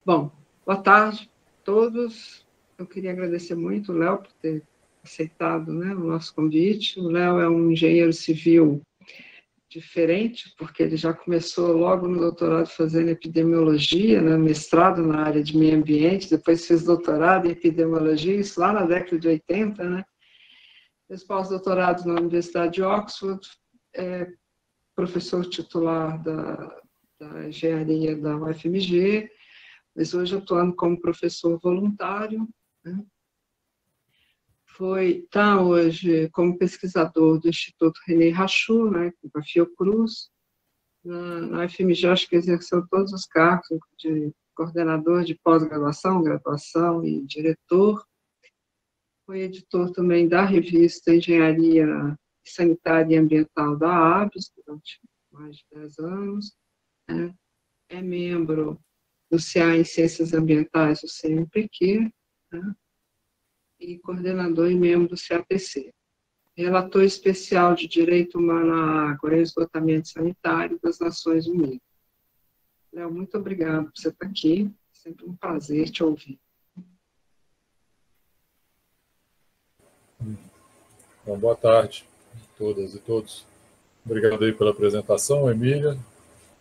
Bom, boa tarde a todos. Eu queria agradecer muito o Léo por ter aceitado, né, o nosso convite. O Léo é um engenheiro civil diferente, porque ele já começou logo no doutorado fazendo epidemiologia, né, mestrado na área de meio ambiente, depois fez doutorado em epidemiologia, isso lá na década de 80, né? Fez pós-doutorado na Universidade de Oxford, é professor titular da engenharia da UFMG, mas hoje atuando como professor voluntário, né? Está hoje como pesquisador do Instituto René Rachou, né, com a Fiocruz. Na UFMG, acho que exerceu todos os cargos de coordenador de pós-graduação, graduação e diretor. Foi editor também da revista Engenharia Sanitária e Ambiental da ABS durante mais de 10 anos. Né? É membro do CA em Ciências Ambientais, do CNPq, né? E coordenador e membro do CAPC. Relator especial de Direito Humano à Água e Esgotamento Sanitário das Nações Unidas. Léo, muito obrigado por você estar aqui. É sempre um prazer te ouvir. Bom, boa tarde a todas e todos. Obrigado aí pela apresentação, Emília,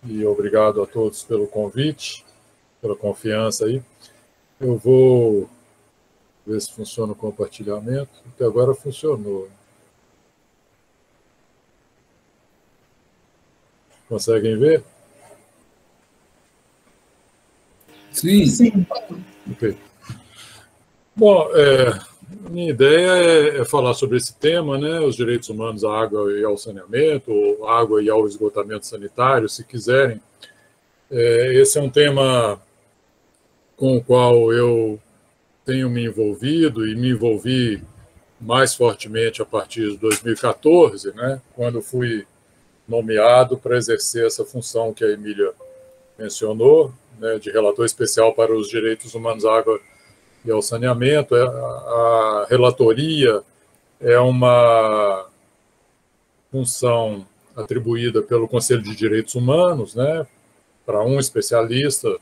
e obrigado a todos pelo convite, pela confiança aí. Eu vou ver se funciona o compartilhamento. Até agora funcionou. Conseguem ver? Sim. Sim. Ok. Bom, minha ideia é falar sobre esse tema, né, os direitos humanos à água e ao saneamento, ou água e ao esgotamento sanitário, se quiserem. Esse é um tema com o qual eu tenho me envolvido e me envolvi mais fortemente a partir de 2014, né, quando fui nomeado para exercer essa função que a Emília mencionou, né, de relator especial para os direitos humanos à água e ao saneamento. A relatoria é uma função atribuída pelo Conselho de Direitos Humanos, né, para um especialista,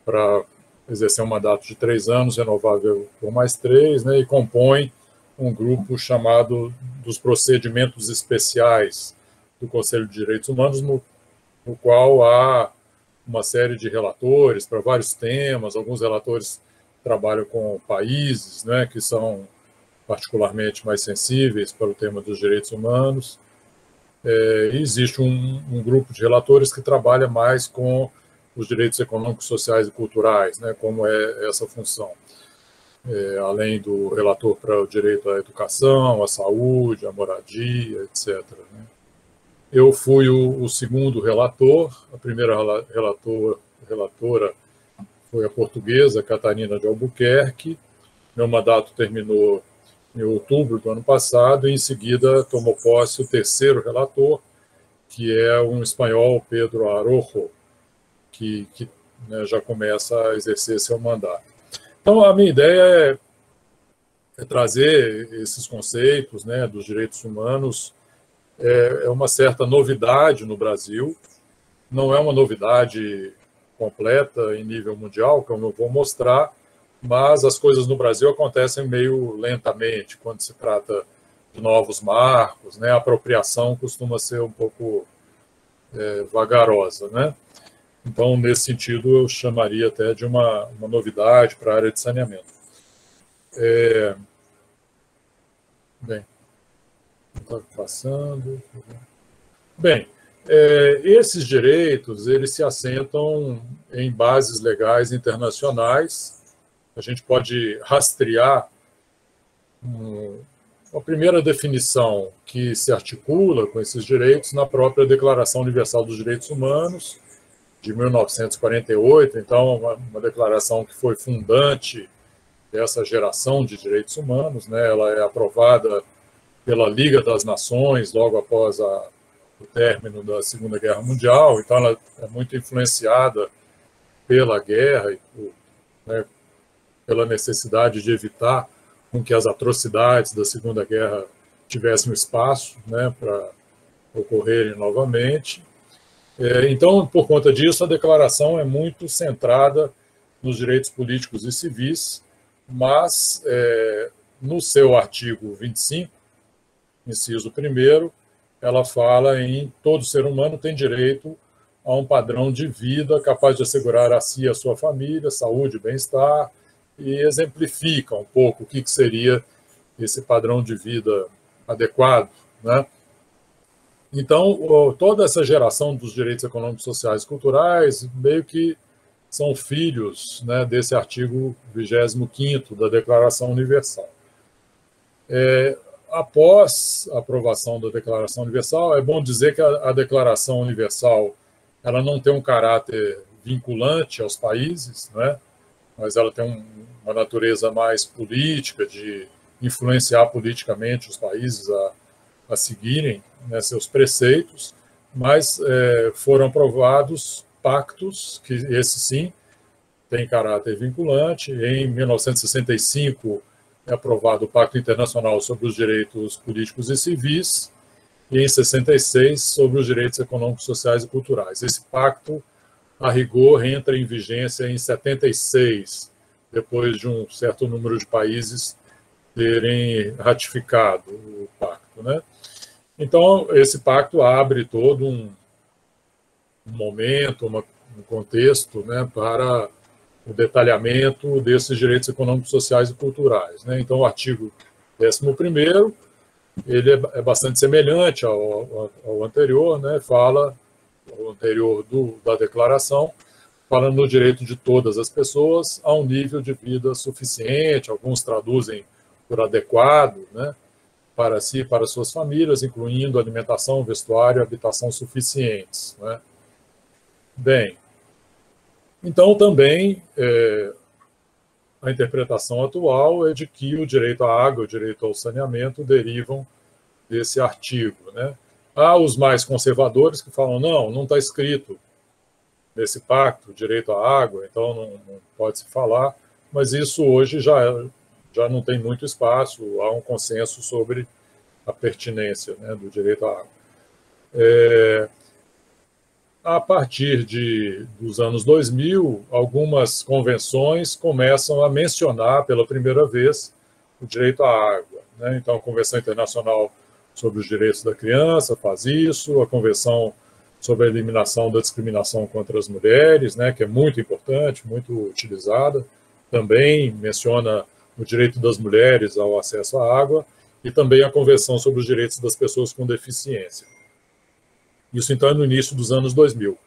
para exercer um mandato de 3 anos, renovável por mais 3, né, e compõe um grupo chamado dos procedimentos especiais do Conselho de Direitos Humanos, no qual há uma série de relatores para vários temas. Alguns relatores trabalham com países, né, que são particularmente mais sensíveis para o tema dos direitos humanos. E existe um grupo de relatores que trabalha mais com os direitos econômicos, sociais e culturais, né, como é essa função. Além do relator para o direito à educação, à saúde, à moradia, etc. Né. Eu fui o segundo relator, a primeira relatora foi a portuguesa Catarina de Albuquerque. Meu mandato terminou em outubro do ano passado, e em seguida tomou posse o terceiro relator, que é um espanhol, Pedro Arojo, que né, já começa a exercer seu mandato. Então, a minha ideia é trazer esses conceitos, né, dos direitos humanos. É uma certa novidade no Brasil, não é uma novidade completa em nível mundial, como eu vou mostrar, mas as coisas no Brasil acontecem meio lentamente quando se trata de novos marcos, né? A apropriação costuma ser um pouco vagarosa, né? Então, nesse sentido, eu chamaria até de uma novidade para a área de saneamento. Bem, está passando. Bem, esses direitos, eles se assentam em bases legais internacionais. A gente pode rastrear a primeira definição que se articula com esses direitos na própria Declaração Universal dos Direitos Humanos, de 1948, então uma declaração que foi fundante dessa geração de direitos humanos, né? Ela é aprovada pela Liga das Nações logo após o término da Segunda Guerra Mundial, então ela é muito influenciada pela guerra e né, pela necessidade de evitar com que as atrocidades da Segunda Guerra tivessem espaço, né, para ocorrerem novamente. Então, por conta disso, a declaração é muito centrada nos direitos políticos e civis, mas no seu artigo 25, inciso 1º, ela fala em todo ser humano tem direito a um padrão de vida capaz de assegurar a si e a sua família, saúde e bem-estar, e exemplifica um pouco o que seria esse padrão de vida adequado, né? Então, toda essa geração dos direitos econômicos, sociais e culturais meio que são filhos, né, desse artigo 25º da Declaração Universal. Após a aprovação da Declaração Universal, é bom dizer que a Declaração Universal ela não tem um caráter vinculante aos países, né, mas ela tem uma natureza mais política, de influenciar politicamente os países a seguirem, né, seus preceitos, mas foram aprovados pactos, que esse sim tem caráter vinculante. Em 1965 é aprovado o Pacto Internacional sobre os Direitos Políticos e Civis, e em 66 sobre os Direitos Econômicos, Sociais e Culturais. Esse pacto, a rigor, entra em vigência em 76, depois de um certo número de países terem ratificado o pacto, né? Então, esse pacto abre todo um momento, um contexto, né, para o detalhamento desses direitos econômicos, sociais e culturais, né? Então, o artigo 11º, ele é bastante semelhante ao anterior, né? Fala, o anterior da declaração, fala no direito de todas as pessoas a um nível de vida suficiente, alguns traduzem por adequado, né, para si e para suas famílias, incluindo alimentação, vestuário e habitação suficientes, né? Bem, então também a interpretação atual é de que o direito à água, o direito ao saneamento derivam desse artigo, né? Há os mais conservadores que falam, não está escrito nesse pacto direito à água, então não pode se falar, mas isso hoje já não tem muito espaço, há um consenso sobre a pertinência, né, do direito à água. A partir dos anos 2000, algumas convenções começam a mencionar pela primeira vez o direito à água, né? Então, a Convenção Internacional sobre os Direitos da Criança faz isso, a Convenção sobre a Eliminação da Discriminação contra as Mulheres, né, que é muito importante, muito utilizada, também menciona o direito das mulheres ao acesso à água, e também a Convenção sobre os Direitos das Pessoas com Deficiência. Isso, então, é no início dos anos 2000.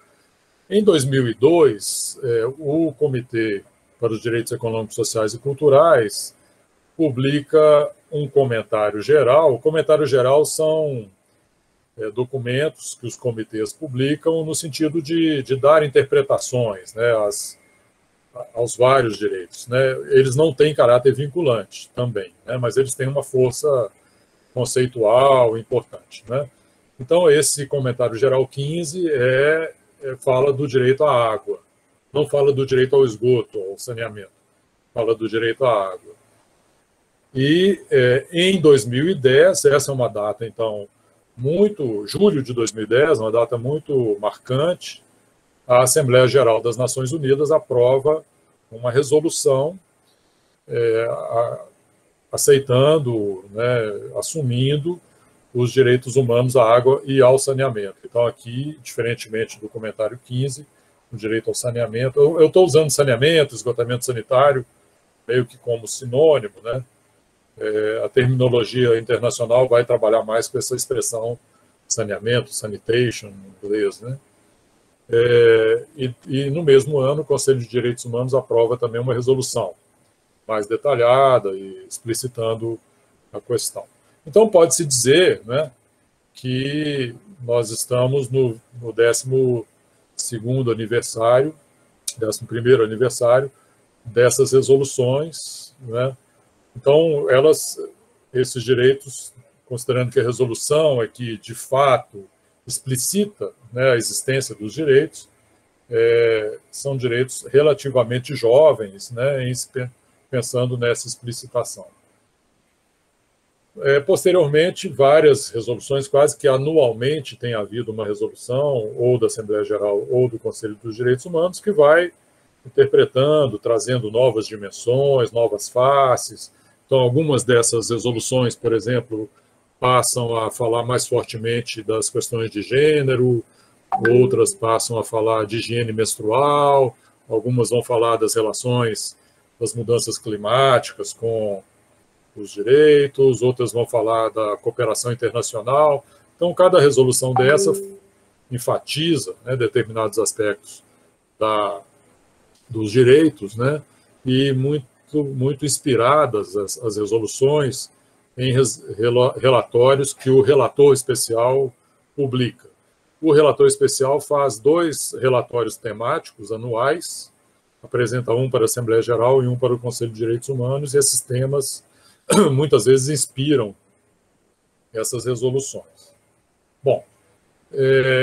Em 2002, o Comitê para os Direitos Econômicos, Sociais e Culturais publica um comentário geral. O comentário geral são documentos que os comitês publicam no sentido de dar interpretações, né, aos vários direitos, né? Eles não têm caráter vinculante também, né, mas eles têm uma força conceitual importante, né? Então, esse comentário geral 15 fala do direito à água, não fala do direito ao esgoto, ao saneamento, fala do direito à água. E em 2010, essa é uma data, então, julho de 2010, uma data muito marcante, a Assembleia Geral das Nações Unidas aprova uma resolução aceitando, né, assumindo os direitos humanos à água e ao saneamento. Então, aqui, diferentemente do comentário 15, o direito ao saneamento, eu estou usando saneamento, esgotamento sanitário, meio que como sinônimo, né? A terminologia internacional vai trabalhar mais com essa expressão saneamento, sanitation, em inglês, né? E no mesmo ano, o Conselho de Direitos Humanos aprova também uma resolução mais detalhada e explicitando a questão. Então, pode-se dizer, né, que nós estamos no 11º aniversário, 11º aniversário dessas resoluções, né? Então, esses direitos, considerando que a resolução é que, de fato, explicita, né, a existência dos direitos, são direitos relativamente jovens, né, pensando nessa explicitação. Posteriormente, várias resoluções, quase que anualmente tem havido uma resolução, ou da Assembleia Geral ou do Conselho dos Direitos Humanos, que vai interpretando, trazendo novas dimensões, novas faces. Então, algumas dessas resoluções, por exemplo, passam a falar mais fortemente das questões de gênero, outras passam a falar de higiene menstrual, algumas vão falar das relações das mudanças climáticas com os direitos, outras vão falar da cooperação internacional. Então, cada resolução dessa enfatiza, né, determinados aspectos dos direitos, né, e muito inspiradas as resoluções em relatórios que o relator especial publica. O relator especial faz 2 relatórios temáticos anuais, apresenta um para a Assembleia Geral e um para o Conselho de Direitos Humanos, e esses temas muitas vezes inspiram essas resoluções. Bom,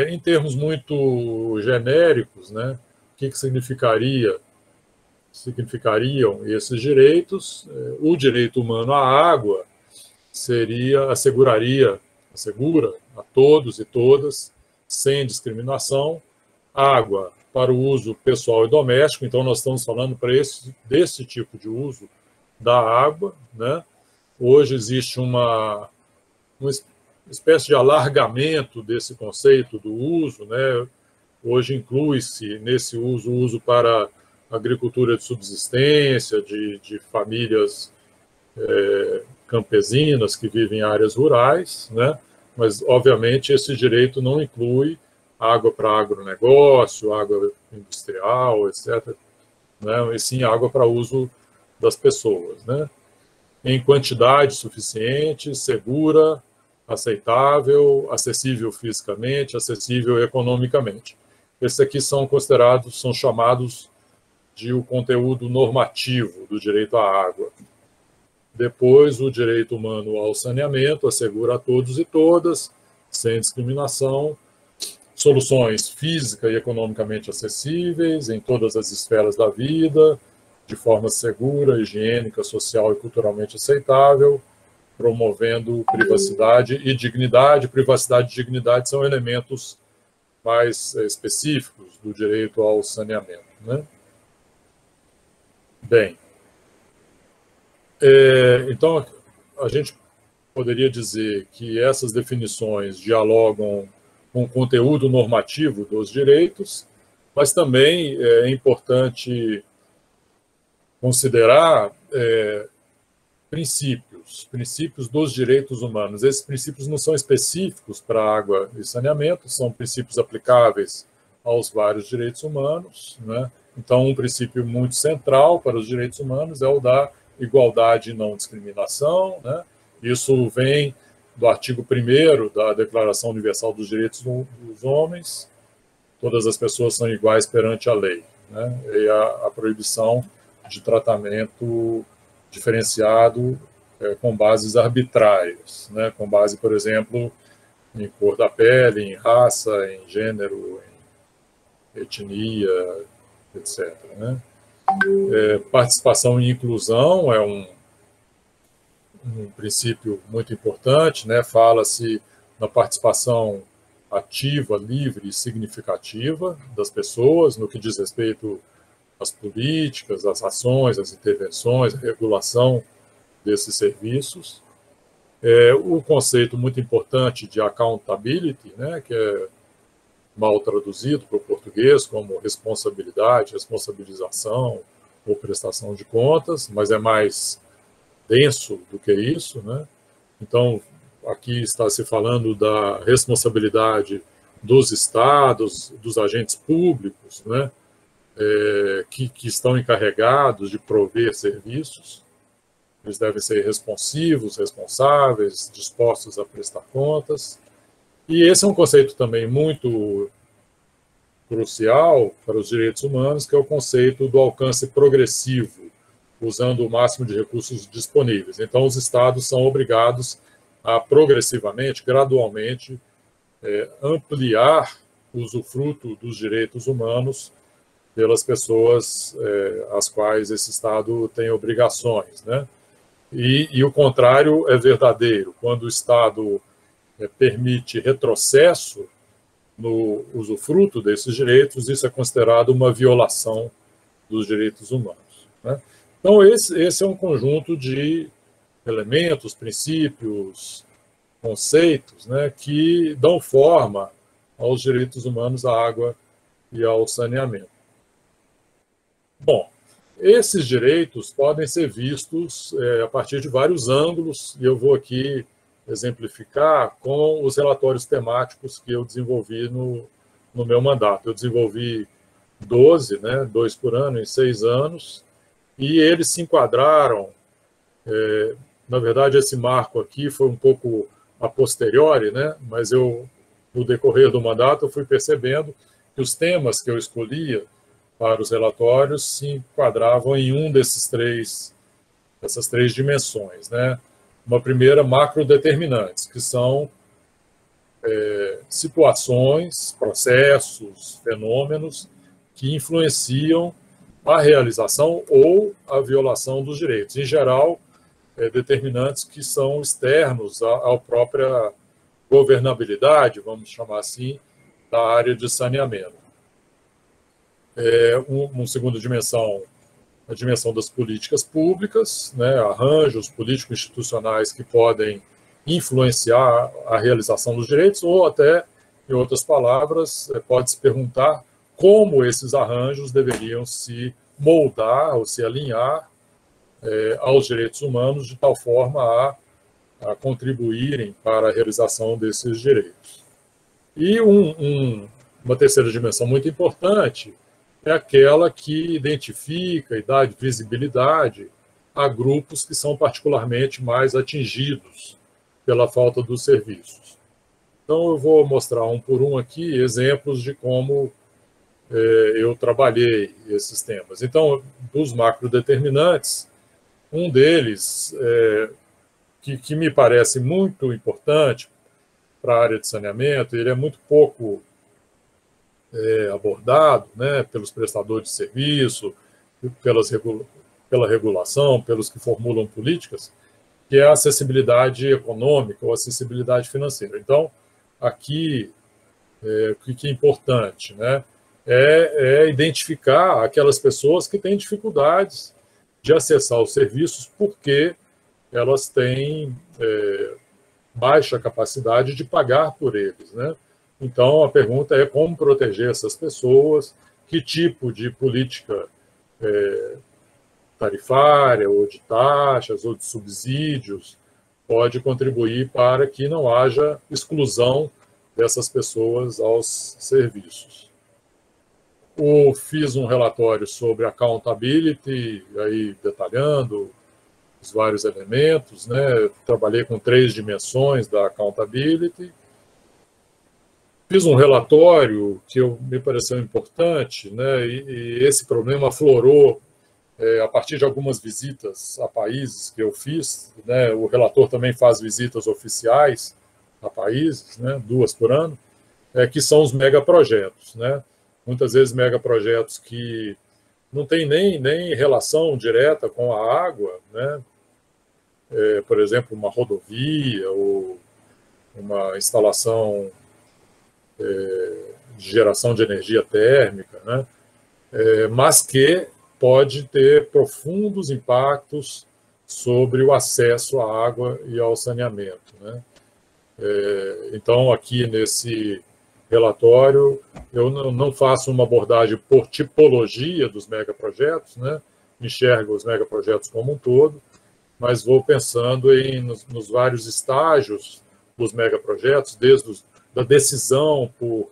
em termos muito genéricos, né, o que significariam esses direitos? O direito humano à água assegura a todos e todas, sem discriminação, água para o uso pessoal e doméstico. Então, nós estamos falando desse tipo de uso da água, né? Hoje existe uma espécie de alargamento desse conceito do uso, né? Hoje inclui-se nesse uso o uso para agricultura de subsistência, de famílias campesinas que vivem em áreas rurais, né? Mas, obviamente, esse direito não inclui água para agronegócio, água industrial, etc., né? E sim água para uso das pessoas, né? Em quantidade suficiente, segura, aceitável, acessível fisicamente, acessível economicamente. Esses aqui são chamados de o conteúdo normativo do direito à água. Depois, o direito humano ao saneamento assegura a todos e todas, sem discriminação, soluções física e economicamente acessíveis em todas as esferas da vida, de forma segura, higiênica, social e culturalmente aceitável, promovendo privacidade e dignidade. Privacidade e dignidade são elementos mais específicos do direito ao saneamento, né? Bem, então, a gente poderia dizer que essas definições dialogam com o conteúdo normativo dos direitos, mas também é importante considerar princípios dos direitos humanos. Esses princípios não são específicos para água e saneamento, são princípios aplicáveis aos vários direitos humanos, né? Então, um princípio muito central para os direitos humanos é o da igualdade e não discriminação, né? Isso vem do artigo 1º da Declaração Universal dos Direitos dos Homens: todas as pessoas são iguais perante a lei, né? E a proibição de tratamento diferenciado com bases arbitrárias, né? Com base, por exemplo, em cor da pele, em raça, em gênero, em etnia, etc., né? Participação e inclusão é um princípio muito importante, né? Fala-se na participação ativa, livre e significativa das pessoas no que diz respeito às políticas, às ações, às intervenções, à regulação desses serviços. O conceito muito importante de accountability, né? Que é mal traduzido para o português como responsabilidade, responsabilização ou prestação de contas, mas é mais denso do que isso, né? Então, aqui está se falando da responsabilidade dos estados, dos agentes públicos, né? Que estão encarregados de prover serviços. Eles devem ser responsivos, responsáveis, dispostos a prestar contas. E esse é um conceito também muito crucial para os direitos humanos, que é o conceito do alcance progressivo, usando o máximo de recursos disponíveis. Então, os estados são obrigados a progressivamente, gradualmente, ampliar o usufruto dos direitos humanos pelas pessoas às quais esse estado tem obrigações, né? E o contrário é verdadeiro. Quando o estado permite retrocesso no usufruto desses direitos, isso é considerado uma violação dos direitos humanos, né? Então, esse é um conjunto de elementos, princípios, conceitos, né, que dão forma aos direitos humanos à água e ao saneamento. Bom, esses direitos podem ser vistos a partir de vários ângulos, e eu vou aqui exemplificar com os relatórios temáticos que eu desenvolvi no meu mandato. Eu desenvolvi 12, né, 2 por ano, em 6 anos, e eles se enquadraram, na verdade, esse marco aqui foi um pouco a posteriori, né, mas no decorrer do mandato, eu fui percebendo que os temas que eu escolhia para os relatórios se enquadravam em um dessas três dimensões, né? Uma primeira, macrodeterminantes, que são situações, processos, fenômenos que influenciam a realização ou a violação dos direitos. Em geral, determinantes que são externos à própria governabilidade, vamos chamar assim, da área de saneamento. Uma segunda dimensão, a dimensão das políticas públicas, né, arranjos político-institucionais que podem influenciar a realização dos direitos, ou até, em outras palavras, pode-se perguntar como esses arranjos deveriam se moldar ou se alinhar aos direitos humanos de tal forma a contribuírem para a realização desses direitos. E uma terceira dimensão muito importante é aquela que identifica e dá visibilidade a grupos que são particularmente mais atingidos pela falta dos serviços. Então, eu vou mostrar um por um aqui exemplos de como eu trabalhei esses temas. Então, dos macrodeterminantes, um deles, que me parece muito importante para a área de saneamento, ele é muito pouco abordado, né, pelos prestadores de serviço, pela regulação, pelos que formulam políticas, que é a acessibilidade econômica ou acessibilidade financeira. Então, aqui, o que é importante, né, é identificar aquelas pessoas que têm dificuldades de acessar os serviços porque elas têm baixa capacidade de pagar por eles, né? Então, a pergunta é como proteger essas pessoas, que tipo de política tarifária, ou de taxas, ou de subsídios, pode contribuir para que não haja exclusão dessas pessoas aos serviços. Fiz um relatório sobre accountability, aí detalhando os vários elementos, né? Trabalhei com 3 dimensões da accountability. Fiz um relatório que me pareceu importante, né? E esse problema aflorou a partir de algumas visitas a países que eu fiz, né? O relator também faz visitas oficiais a países, né? 2 por ano, que são os megaprojetos, né? Muitas vezes megaprojetos que não têm nem relação direta com a água, né? Por exemplo, uma rodovia ou uma instalação de geração de energia térmica, né? Mas que pode ter profundos impactos sobre o acesso à água e ao saneamento, né? Então, aqui nesse relatório, eu não faço uma abordagem por tipologia dos megaprojetos, né? Enxergo os megaprojetos como um todo, mas vou pensando nos vários estágios dos megaprojetos, desde da decisão por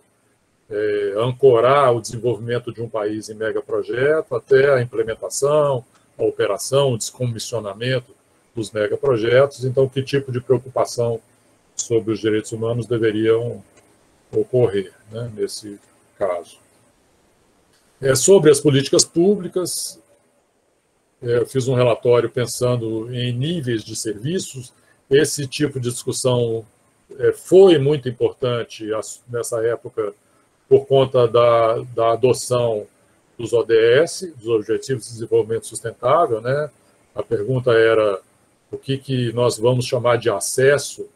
ancorar o desenvolvimento de um país em megaprojeto, até a implementação, a operação, o descomissionamento dos megaprojetos. Então, que tipo de preocupação sobre os direitos humanos deveriam ocorrer, né, nesse caso. Sobre as políticas públicas, eu fiz um relatório pensando em níveis de serviços. Esse tipo de discussão foi muito importante nessa época por conta da adoção dos ODS, dos Objetivos de Desenvolvimento Sustentável, né? A pergunta era o que nós vamos chamar de acesso,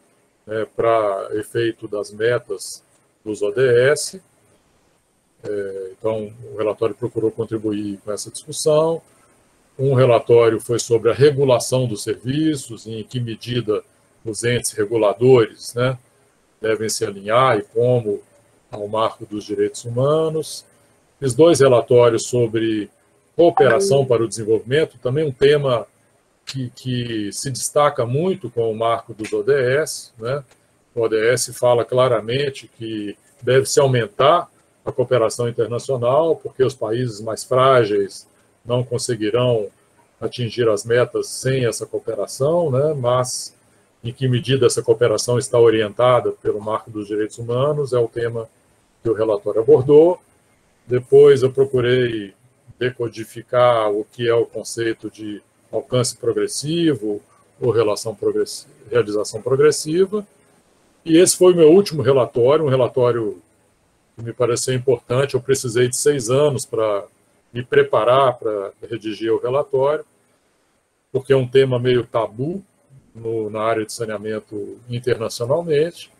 né, para efeito das metas dos ODS. Então, o relatório procurou contribuir com essa discussão. Um relatório foi sobre a regulação dos serviços, em que medida os entes reguladores, né, devem se alinhar e como ao marco dos direitos humanos. Fiz 2 relatórios sobre cooperação para o desenvolvimento, também um tema que se destaca muito com o marco dos ODS, né? O ODS fala claramente que deve-se aumentar a cooperação internacional, porque os países mais frágeis não conseguirão atingir as metas sem essa cooperação, né? Mas em que medida essa cooperação está orientada pelo marco dos direitos humanos é o tema que o relatório abordou. Depois eu procurei decodificar o que é o conceito de alcance progressivo ou realização progressiva. E esse foi o meu último relatório, um relatório que me pareceu importante. Eu precisei de 6 anos para me preparar para redigir o relatório, porque é um tema meio tabu na área de saneamento internacionalmente,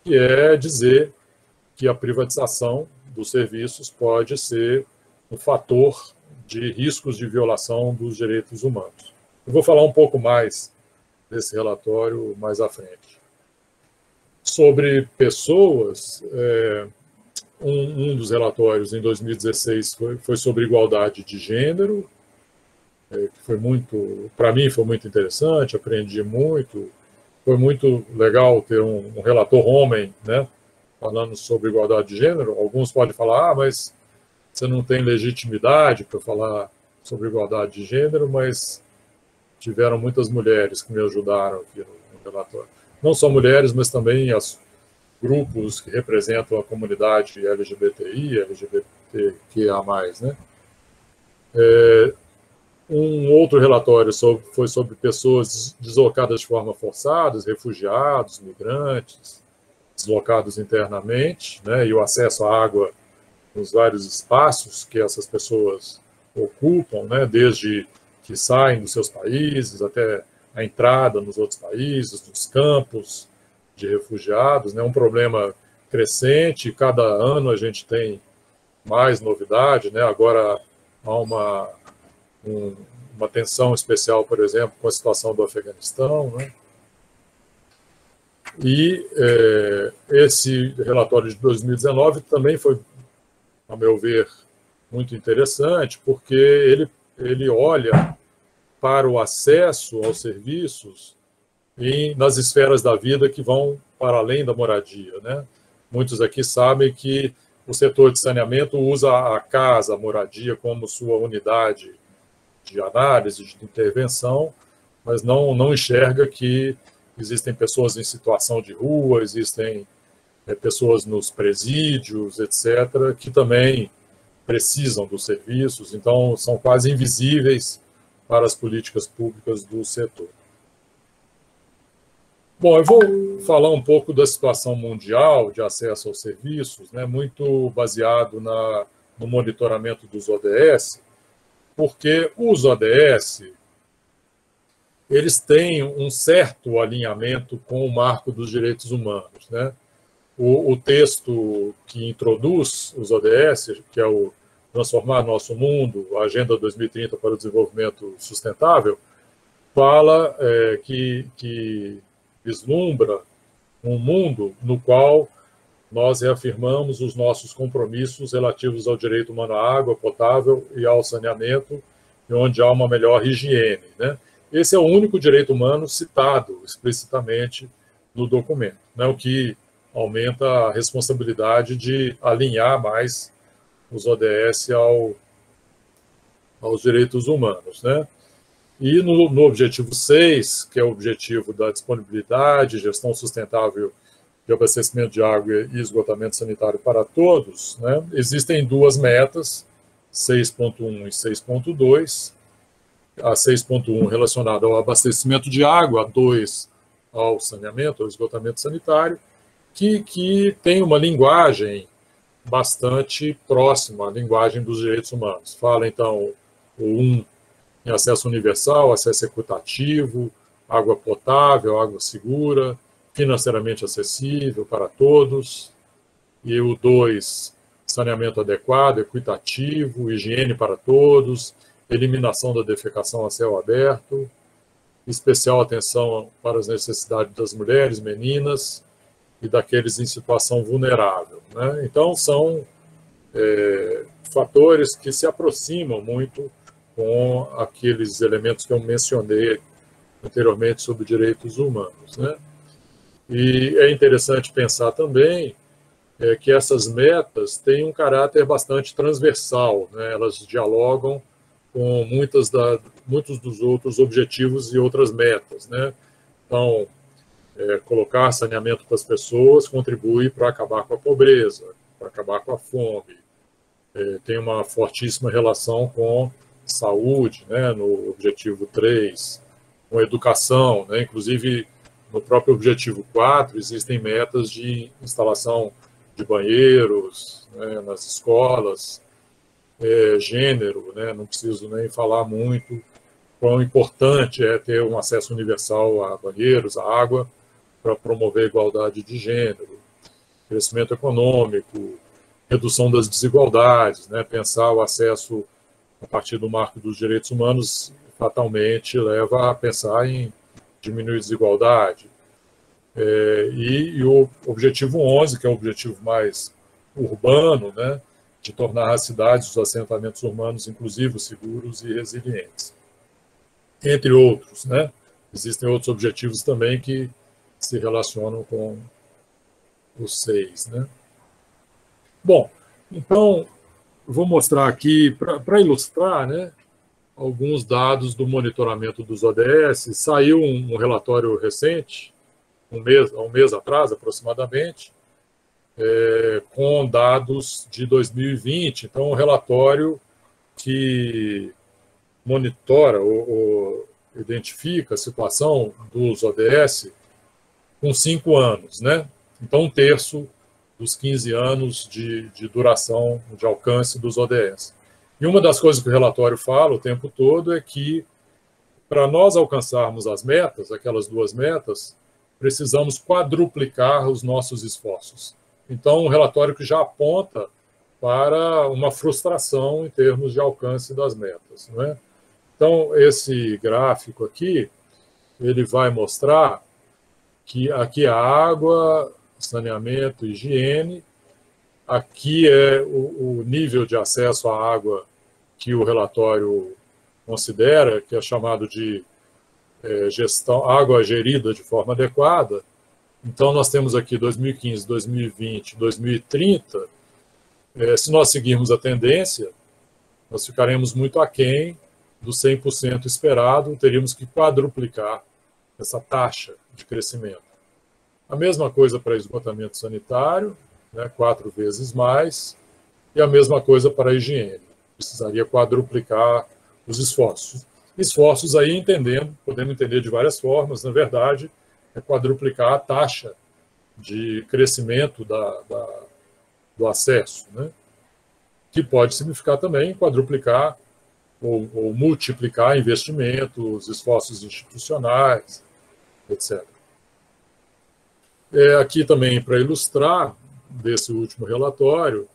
que é dizer que a privatização dos serviços pode ser um fator de riscos de violação dos direitos humanos. Eu vou falar um pouco mais desse relatório mais à frente. Sobre pessoas, um dos relatórios em 2016 foi sobre igualdade de gênero, que foi muito, para mim foi muito interessante, aprendi muito, foi muito legal ter um relator homem, né, falando sobre igualdade de gênero. Alguns podem falar, mas você não tem legitimidade para falar sobre igualdade de gênero, mas tiveram muitas mulheres que me ajudaram aqui no relatório. Não só mulheres, mas também os grupos que representam a comunidade LGBTI, LGBTQIA+, né? Um outro relatório foi sobre pessoas deslocadas de forma forçada, refugiados, migrantes, deslocados internamente, né, e o acesso à água nos vários espaços que essas pessoas ocupam, né, desde que saem dos seus países até a entrada nos outros países, nos campos de refugiados, né, um problema crescente. Cada ano a gente tem mais novidade, né, agora há uma tensão especial, por exemplo, com a situação do Afeganistão, né? E esse relatório de 2019 também foi, a meu ver, muito interessante, porque ele olha para o acesso aos serviços nas esferas da vida que vão para além da moradia, né? Muitos aqui sabem que o setor de saneamento usa a casa, a moradia, como sua unidade de análise, de intervenção, mas não enxerga que existem pessoas em situação de rua, existem pessoas nos presídios, etc., que também precisam dos serviços, então são quase invisíveis para as políticas públicas do setor. Bom, eu vou falar um pouco da situação mundial de acesso aos serviços, né, muito baseado no monitoramento dos ODS, porque os ODS eles têm um certo alinhamento com o marco dos direitos humanos, né? O texto que introduz os ODS, que é o Transformar Nosso Mundo, a Agenda 2030 para o Desenvolvimento Sustentável, fala que vislumbra um mundo no qual nós reafirmamos os nossos compromissos relativos ao direito humano à água potável e ao saneamento, e onde há uma melhor higiene, né? Esse é o único direito humano citado explicitamente no documento, né? O que aumenta a responsabilidade de alinhar mais os ODS aos direitos humanos, né? E no objetivo 6, que é o objetivo da disponibilidade, gestão sustentável de abastecimento de água e esgotamento sanitário para todos, né, existem 2 metas, 6.1 e 6.2. A 6.1 relacionada ao abastecimento de água, a 2 ao saneamento, ao esgotamento sanitário, que tem uma linguagem bastante próxima à linguagem dos direitos humanos. Fala, então, o 1 em acesso universal, acesso equitativo, água potável, água segura, financeiramente acessível para todos. E o 2, saneamento adequado, equitativo, higiene para todos, eliminação da defecação a céu aberto, especial atenção para as necessidades das mulheres, meninas e daqueles em situação vulnerável, né? Então, são fatores que se aproximam muito com aqueles elementos que eu mencionei anteriormente sobre direitos humanos, né? E é interessante pensar também que essas metas têm um caráter bastante transversal, né? Elas dialogam com muitos dos outros objetivos e outras metas, né? Então, colocar saneamento para as pessoas contribui para acabar com a pobreza, para acabar com a fome. Tem uma fortíssima relação com saúde, né? No objetivo 3, com educação, né? Inclusive, no próprio objetivo 4, existem metas de instalação de banheiros, né, nas escolas, gênero, né, não preciso nem falar muito quão importante é ter um acesso universal a banheiros, a água, para promover a igualdade de gênero, crescimento econômico, redução das desigualdades, né, pensar o acesso a partir do marco dos direitos humanos fatalmente leva a pensar em diminuir a desigualdade. E o objetivo 11, que é o objetivo mais urbano, né, de tornar as cidades, os assentamentos urbanos inclusivos, seguros e resilientes. Entre outros, né? Existem outros objetivos também que se relacionam com os 6, né? Bom, então, vou mostrar aqui, para ilustrar, né, alguns dados do monitoramento dos ODS. Saiu um relatório recente, há um mês atrás, aproximadamente, com dados de 2020. Então, um relatório que monitora ou identifica a situação dos ODS com 5 anos, né? Então, 1/3 dos 15 anos de duração, de alcance dos ODS. E uma das coisas que o relatório fala o tempo todo é que, para nós alcançarmos as metas, aquelas 2 metas, precisamos quadruplicar os nossos esforços. Então, um relatório que já aponta para uma frustração em termos de alcance das metas, não é? Então, esse gráfico aqui, ele vai mostrar que aqui a água, saneamento, higiene, aqui é o nível de acesso à água que o relatório considera, que é chamado de gestão, água gerida de forma adequada. Então, nós temos aqui 2015, 2020, 2030. Se nós seguirmos a tendência, nós ficaremos muito aquém do 100% esperado, teríamos que quadruplicar essa taxa de crescimento. A mesma coisa para esgotamento sanitário, né, 4 vezes mais, e a mesma coisa para a higiene. Precisaria quadruplicar os esforços. Esforços aí podemos entender de várias formas, na verdade, é quadruplicar a taxa de crescimento do acesso, né? Que pode significar também quadruplicar ou multiplicar investimentos, esforços institucionais, etc. Aqui também, para ilustrar desse último relatório,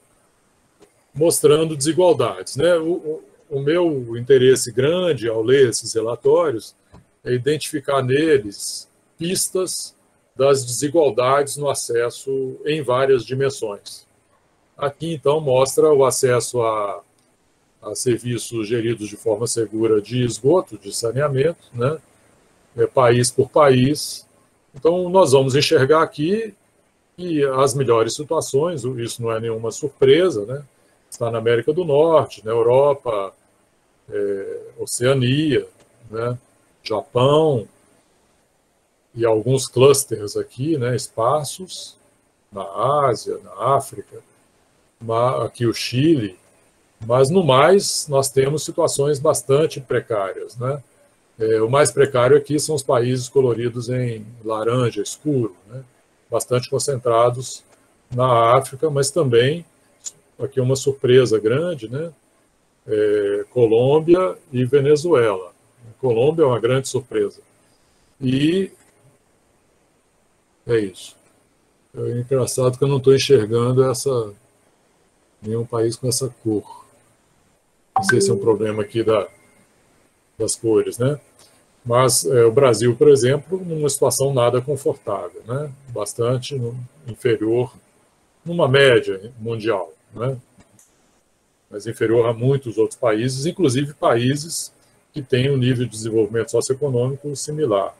mostrando desigualdades, né? O meu interesse grande ao ler esses relatórios é identificar neles pistas das desigualdades no acesso em várias dimensões. Aqui, então, mostra o acesso a serviços geridos de forma segura de esgoto, de saneamento, né? País por país. Então, nós vamos enxergar aqui que as melhores situações, isso não é nenhuma surpresa, né? Está na América do Norte, na Europa, Oceania, né? Japão, e alguns clusters aqui, né? Espaços, na Ásia, na África, aqui o Chile, mas no mais nós temos situações bastante precárias, né? O mais precário aqui são os países coloridos em laranja escuro, né? Bastante concentrados na África, mas também, aqui uma surpresa grande, né? Colômbia e Venezuela. Colômbia é uma grande surpresa. E é isso. É engraçado que eu não estou enxergando essa Nenhum país com essa cor. Não sei se é um problema aqui das cores, né? Mas o Brasil, por exemplo, numa situação nada confortável, né? Bastante inferior, numa média mundial, né? Mas inferior a muitos outros países, inclusive países que têm um nível de desenvolvimento socioeconômico similar.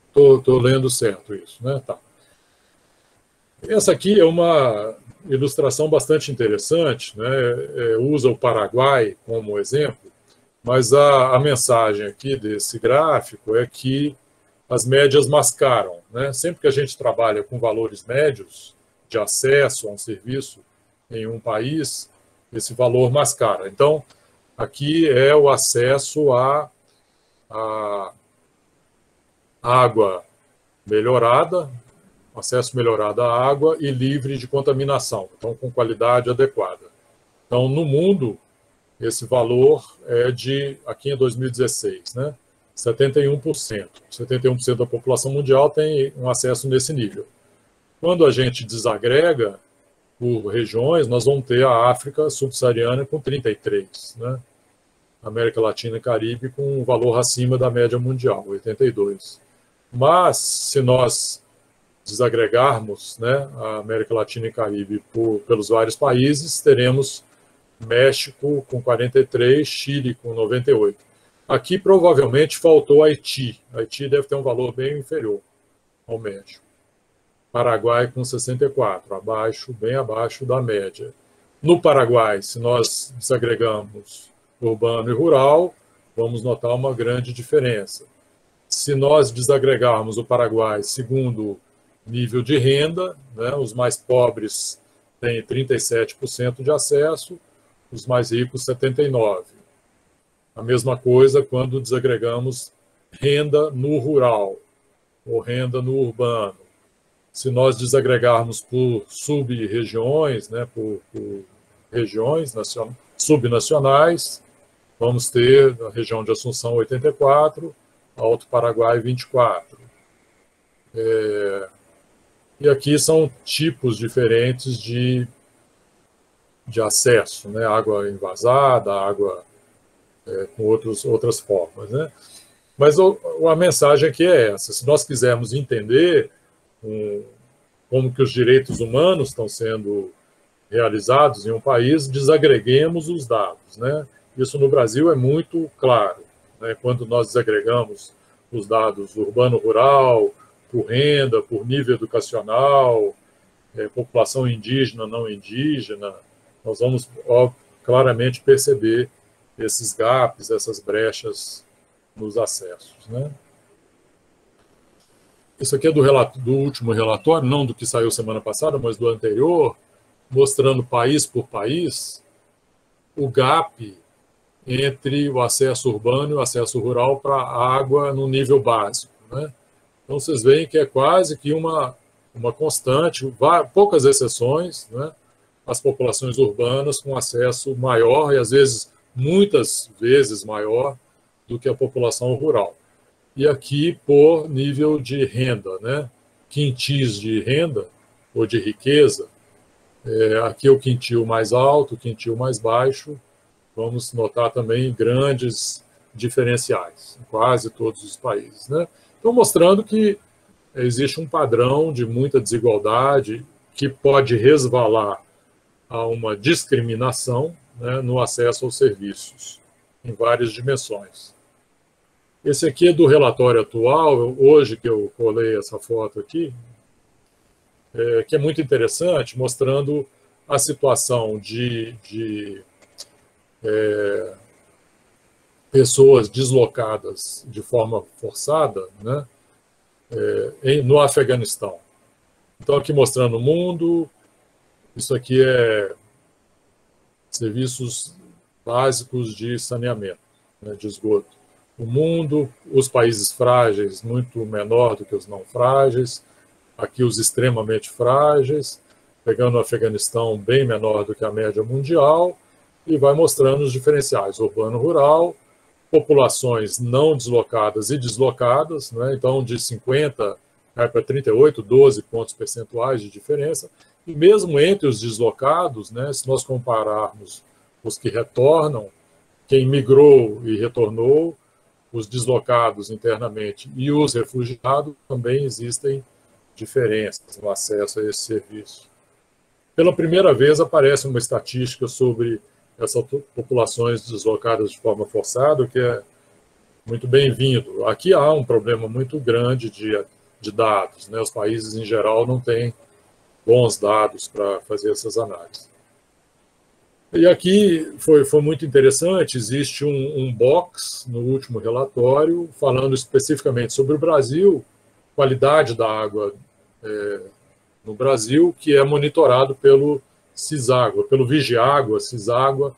Estou lendo certo isso, né? Tá. Essa aqui é uma ilustração bastante interessante, né? Usa o Paraguai como exemplo, mas a mensagem aqui desse gráfico é que as médias mascaram, né? Sempre que a gente trabalha com valores médios de acesso a um serviço em um país, esse valor mascara. Então, aqui é o acesso à água melhorada, acesso melhorado à água e livre de contaminação, então com qualidade adequada. Então, no mundo, esse valor é de, aqui em 2016, né, 71%. 71% da população mundial tem um acesso nesse nível. Quando a gente desagrega por regiões, nós vamos ter a África subsaariana com 33%, né? América Latina e Caribe com um valor acima da média mundial, 82%. Mas, se nós desagregarmos, né, a América Latina e Caribe pelos vários países, teremos México com 43%, Chile com 98%. Aqui provavelmente faltou Haiti. Haiti deve ter um valor bem inferior ao México. Paraguai com 64%, bem abaixo da média. No Paraguai, se nós desagregamos urbano e rural, vamos notar uma grande diferença. Se nós desagregarmos o Paraguai segundo nível de renda, né, os mais pobres têm 37% de acesso, os mais ricos 79%. A mesma coisa quando desagregamos renda no rural ou renda no urbano. Se nós desagregarmos por sub-regiões, né, por regiões subnacionais, vamos ter a região de Assunção 84%, Alto Paraguai 24%. E aqui são tipos diferentes de acesso, né? Água envasada, água com outras formas, né? Mas a mensagem aqui é essa: se nós quisermos entender como que os direitos humanos estão sendo realizados em um país, desagreguemos os dados, né? Isso no Brasil é muito claro, né? Quando nós desagregamos os dados urbano-rural, por renda, por nível educacional, população indígena, não indígena, nós vamos claramente perceber esses gaps, essas brechas nos acessos, né? Isso aqui é do último relatório, não do que saiu semana passada, mas do anterior, mostrando país por país o gap entre o acesso urbano e o acesso rural para a água no nível básico, né? Então, vocês veem que é quase que uma constante, poucas exceções, né? As populações urbanas com acesso maior e, às vezes, muitas vezes maior do que a população rural. E aqui, por nível de renda, né? Quintis de renda ou de riqueza, aqui é o quintil mais alto, o quintil mais baixo. Vamos notar também grandes diferenciais em quase todos os países, né? Então, mostrando que existe um padrão de muita desigualdade que pode resvalar a uma discriminação, né, no acesso aos serviços, em várias dimensões. Esse aqui é do relatório atual, hoje que eu colei essa foto aqui, que é muito interessante, mostrando a situação de pessoas deslocadas de forma forçada, né, no Afeganistão. Então, aqui mostrando o mundo, isso aqui é serviços básicos de saneamento, né, de esgoto. O mundo, os países frágeis, muito menor do que os não frágeis, aqui os extremamente frágeis, pegando o Afeganistão bem menor do que a média mundial, e vai mostrando os diferenciais, urbano-rural, populações não deslocadas e deslocadas, né? Então de 50 vai para 38, 12 pontos percentuais de diferença, E mesmo entre os deslocados, né, se nós compararmos os que retornam, quem migrou e retornou, os deslocados internamente e os refugiados, também existem diferenças no acesso a esse serviço. Pela primeira vez aparece uma estatística sobre essas populações deslocadas de forma forçada, o que é muito bem-vindo. Aqui há um problema muito grande de dados, né? Os países, em geral, não têm bons dados para fazer essas análises. E aqui foi muito interessante, existe um box no último relatório, falando especificamente sobre o Brasil, qualidade da água no Brasil, que é monitorado pelo CISÁGUA, pelo Vigiágua, CISÁGUA,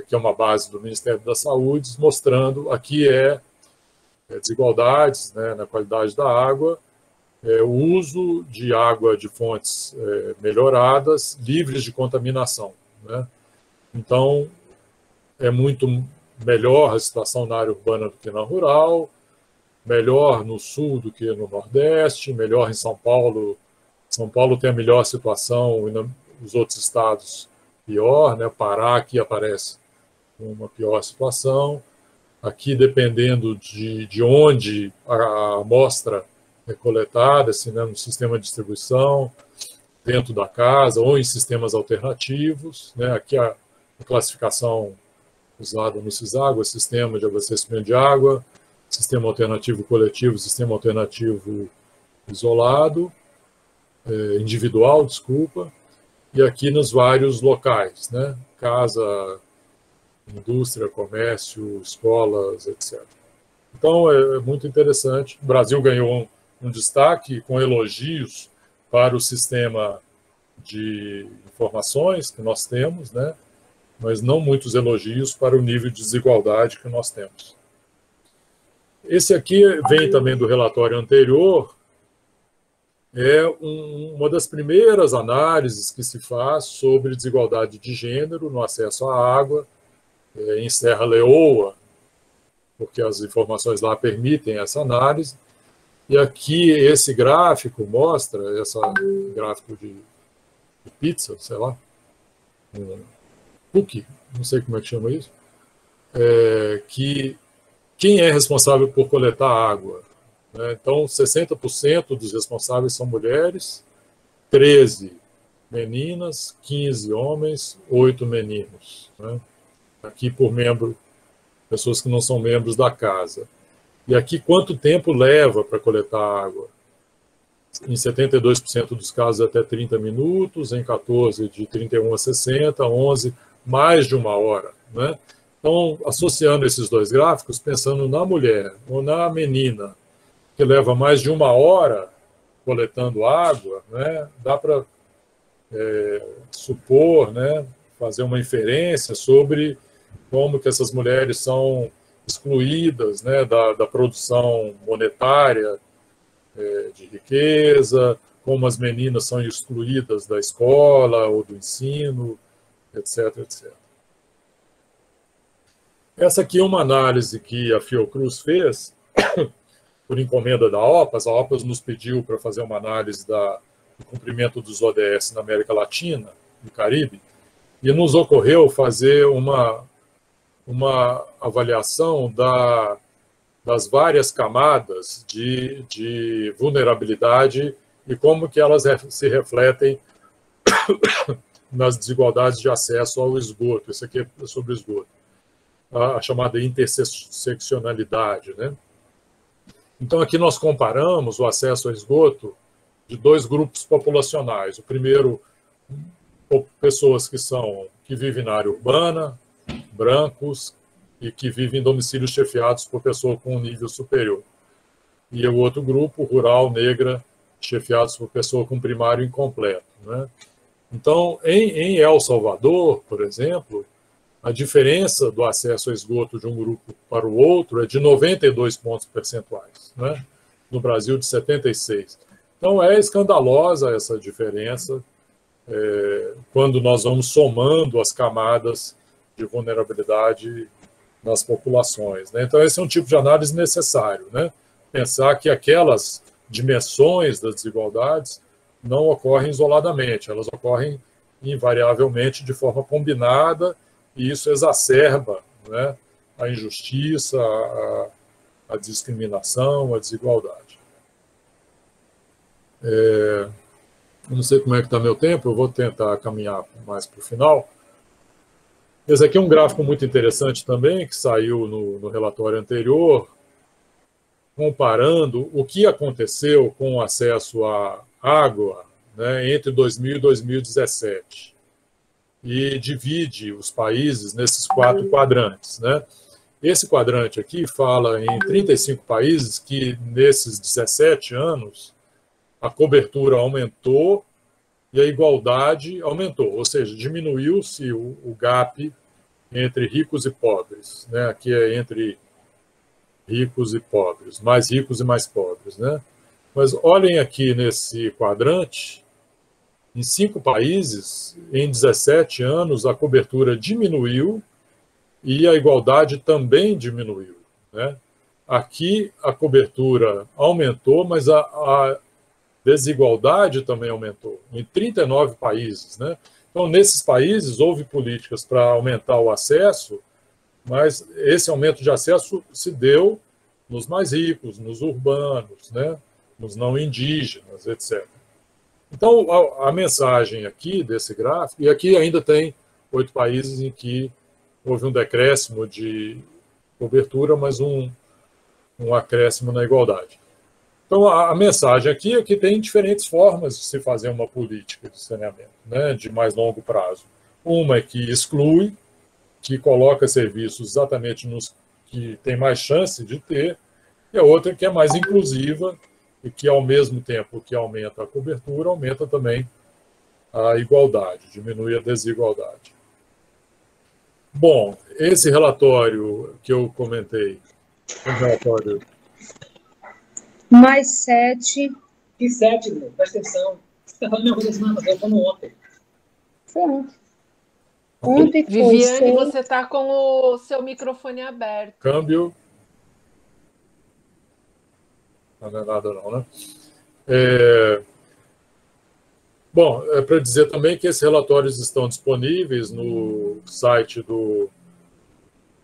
que é uma base do Ministério da Saúde, mostrando aqui desigualdades, né, na qualidade da água, o uso de água de fontes melhoradas, livres de contaminação, né? Então, é muito melhor a situação na área urbana do que na rural, melhor no sul do que no nordeste, melhor em São Paulo. São Paulo tem a melhor situação, e nos outros estados pior, né? Pará aqui aparece uma pior situação. Aqui, dependendo de onde a amostra é coletada, se, né, no sistema de distribuição, dentro da casa ou em sistemas alternativos, né? Aqui a classificação usada no CISÁGUA, sistema de abastecimento de água, sistema alternativo coletivo, sistema alternativo isolado, individual, desculpa, e aqui nos vários locais, né? Casa, indústria, comércio, escolas, etc. Então, é muito interessante. O Brasil ganhou um destaque com elogios para o sistema de informações que nós temos, né? Mas não muitos elogios para o nível de desigualdade que nós temos. Esse aqui vem também do relatório anterior, é uma das primeiras análises que se faz sobre desigualdade de gênero no acesso à água, em Serra Leoa, porque as informações lá permitem essa análise. E aqui esse gráfico mostra, gráfico de pizza, sei lá, cookie, não sei como é que chama isso, que quem é responsável por coletar água, né? Então, 60% dos responsáveis são mulheres, 13 meninas, 15 homens, 8 meninos, né? Aqui por membro, pessoas que não são membros da casa. E aqui quanto tempo leva para coletar água? Em 72% dos casos até 30 minutos, em 14 de 31 a 60, 11 mais de 1 hora, né? Então, associando esses dois gráficos, pensando na mulher ou na menina, que leva mais de 1 hora coletando água, né? Dá para supor, né? Fazer uma inferência sobre como que essas mulheres são excluídas, né? da produção monetária de riqueza, como as meninas são excluídas da escola ou do ensino, etc, etc. Essa aqui é uma análise que a Fiocruz fez por encomenda da OPAS. A OPAS nos pediu para fazer uma análise do cumprimento dos ODS na América Latina e Caribe, e nos ocorreu fazer uma avaliação das várias camadas de vulnerabilidade e como que elas se refletem nas desigualdades de acesso ao esgoto. Isso aqui é sobre esgoto. A chamada interseccionalidade, né? Então, aqui nós comparamos o acesso ao esgoto de 2 grupos populacionais. O primeiro, pessoas que vivem na área urbana, brancos, e que vivem em domicílios chefiados por pessoa com um nível superior. E o outro grupo, rural, negra, chefiados por pessoa com primário incompleto, né? Então, em El Salvador, por exemplo, a diferença do acesso ao esgoto de um grupo para o outro é de 92 pontos percentuais, né? No Brasil, de 76. Então, é escandalosa essa diferença quando nós vamos somando as camadas de vulnerabilidade nas populações, né? Então, esse é um tipo de análise necessário, né? Pensar que aquelas dimensões das desigualdades não ocorrem isoladamente, elas ocorrem invariavelmente de forma combinada, e isso exacerba, né, a injustiça, a discriminação, a desigualdade. Eu não sei como é que está meu tempo, eu vou tentar caminhar mais para o final. Esse aqui é um gráfico muito interessante também, que saiu no relatório anterior, comparando o que aconteceu com o acesso à água, né, entre 2000 e 2017. E divide os países nesses 4 quadrantes, né? Esse quadrante aqui fala em 35 países que, nesses 17 anos, a cobertura aumentou e a igualdade aumentou, ou seja, diminuiu-se o gap entre ricos e pobres, né? Aqui é entre ricos e pobres, mais ricos e mais pobres, né? Mas olhem aqui nesse quadrante, em 5 países, em 17 anos, a cobertura diminuiu e a igualdade também diminuiu, né? Aqui a cobertura aumentou, mas a desigualdade também aumentou, em 39 países, né? Então, nesses países, houve políticas para aumentar o acesso, mas esse aumento de acesso se deu nos mais ricos, nos urbanos, né? Nos não indígenas, etc. Então, a mensagem aqui desse gráfico, e aqui ainda tem 8 países em que houve um decréscimo de cobertura, mas um acréscimo na igualdade. Então, a mensagem aqui é que tem diferentes formas de se fazer uma política de saneamento, né, de mais longo prazo. Uma é que exclui, que coloca serviços exatamente nos que tem mais chance de ter, e a outra que é mais inclusiva e que, ao mesmo tempo que aumenta a cobertura, aumenta também a igualdade, diminui a desigualdade. Bom, esse relatório que eu comentei, é um relatório... Mais 7. Que 7, meu? Presta atenção. Você está falando a mesma coisa semana passada, eu falando ontem. Foi ontem. Ontem foi Viviane, 6. você está com o seu microfone aberto. Câmbio. Não é nada não, né? Bom, é para dizer também que esses relatórios estão disponíveis no site do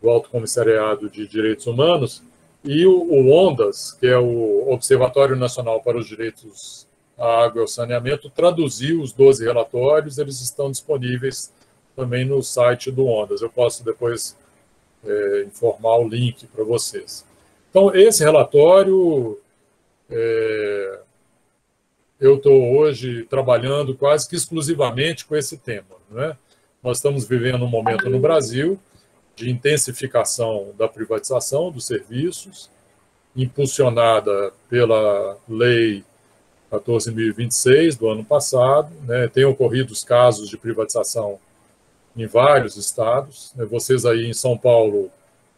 Alto Comissariado de Direitos Humanos, e o ONDAS, que é o Observatório Nacional para os Direitos à Água e ao Saneamento, traduziu os 12 relatórios, eles estão disponíveis também no site do ONDAS. Eu posso depois informar o link para vocês. Então, esse relatório, eu estou hoje trabalhando quase que exclusivamente com esse tema, né? Nós estamos vivendo um momento no Brasil de intensificação da privatização dos serviços, impulsionada pela Lei 14.026 do ano passado, né? Tem ocorrido os casos de privatização em vários estados. Vocês aí em São Paulo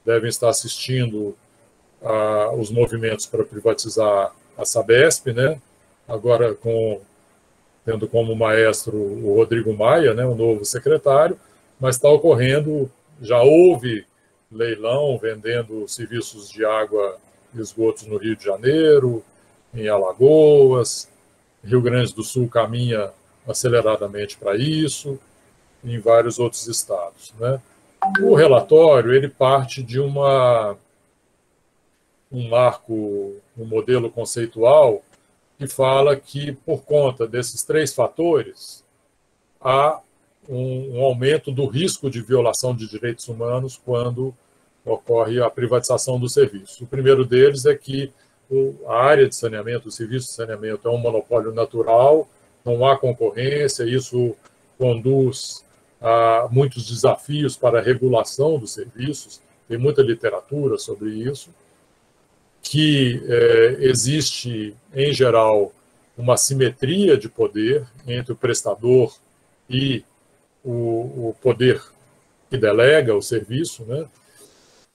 devem estar assistindo os movimentos para privatizar a Sabesp, né? Agora tendo como maestro o Rodrigo Maia, né, o novo secretário, mas está ocorrendo, já houve leilão vendendo serviços de água e esgotos no Rio de Janeiro, em Alagoas, Rio Grande do Sul caminha aceleradamente para isso, em vários outros estados, né? O relatório ele parte de um modelo conceitual que fala que, por conta desses 3 fatores, há um aumento do risco de violação de direitos humanos quando ocorre a privatização do serviço. O primeiro deles é que a área de saneamento, o serviço de saneamento, é um monopólio natural, não há concorrência, isso conduz a muitos desafios para a regulação dos serviços, tem muita literatura sobre isso, que existe, em geral, uma simetria de poder entre o prestador e o poder que delega o serviço, né?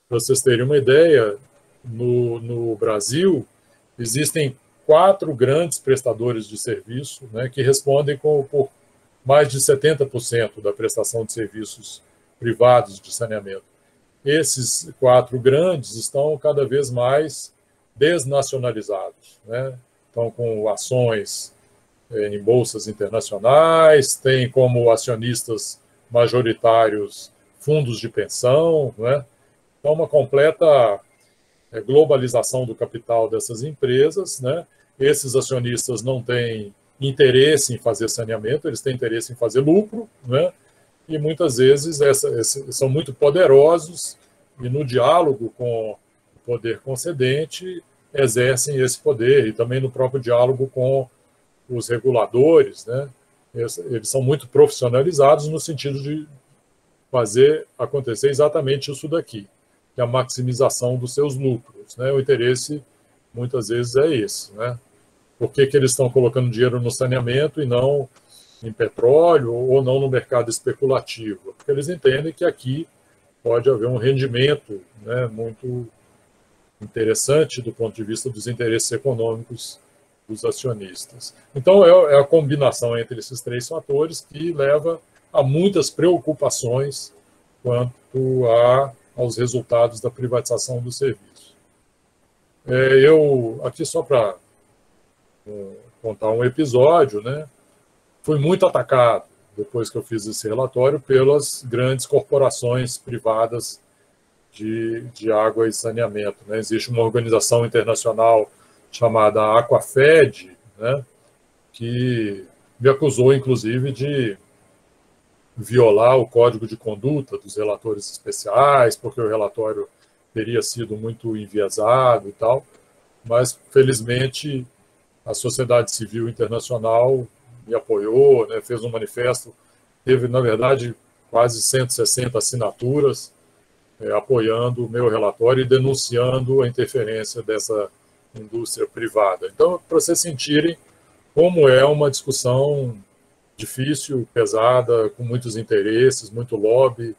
Para vocês terem uma ideia, no Brasil, existem 4 grandes prestadores de serviço, né, que respondem por mais de 70% da prestação de serviços privados de saneamento. Esses 4 grandes estão cada vez mais desnacionalizados, né? Estão com ações em bolsas internacionais, tem como acionistas majoritários fundos de pensão, né? Então, uma completa globalização do capital dessas empresas, né? Esses acionistas não têm interesse em fazer saneamento, eles têm interesse em fazer lucro, né? E muitas vezes são muito poderosos e no diálogo com o poder concedente exercem esse poder, e também no próprio diálogo com os reguladores, né? Eles são muito profissionalizados no sentido de fazer acontecer exatamente isso daqui, que é a maximização dos seus lucros, né? O interesse, muitas vezes, é esse, né? Por que eles estão colocando dinheiro no saneamento e não em petróleo ou não no mercado especulativo? Porque eles entendem que aqui pode haver um rendimento, né, muito interessante do ponto de vista dos interesses econômicos dos acionistas. Então, é a combinação entre esses três fatores que leva a muitas preocupações quanto aos resultados da privatização do serviço. Eu, aqui só para contar um episódio, né, fui muito atacado, depois que eu fiz esse relatório, pelas grandes corporações privadas de água e saneamento, né? Existe uma organização internacional chamada Aquafed, né, que me acusou, inclusive, de violar o código de conduta dos relatores especiais, porque o relatório teria sido muito enviesado e tal, mas, felizmente, a sociedade civil internacional me apoiou, né, fez um manifesto, teve, na verdade, quase 160 assinaturas apoiando o meu relatório e denunciando a interferência dessa indústria privada. Então, para vocês sentirem como é uma discussão difícil, pesada, com muitos interesses, muito lobby,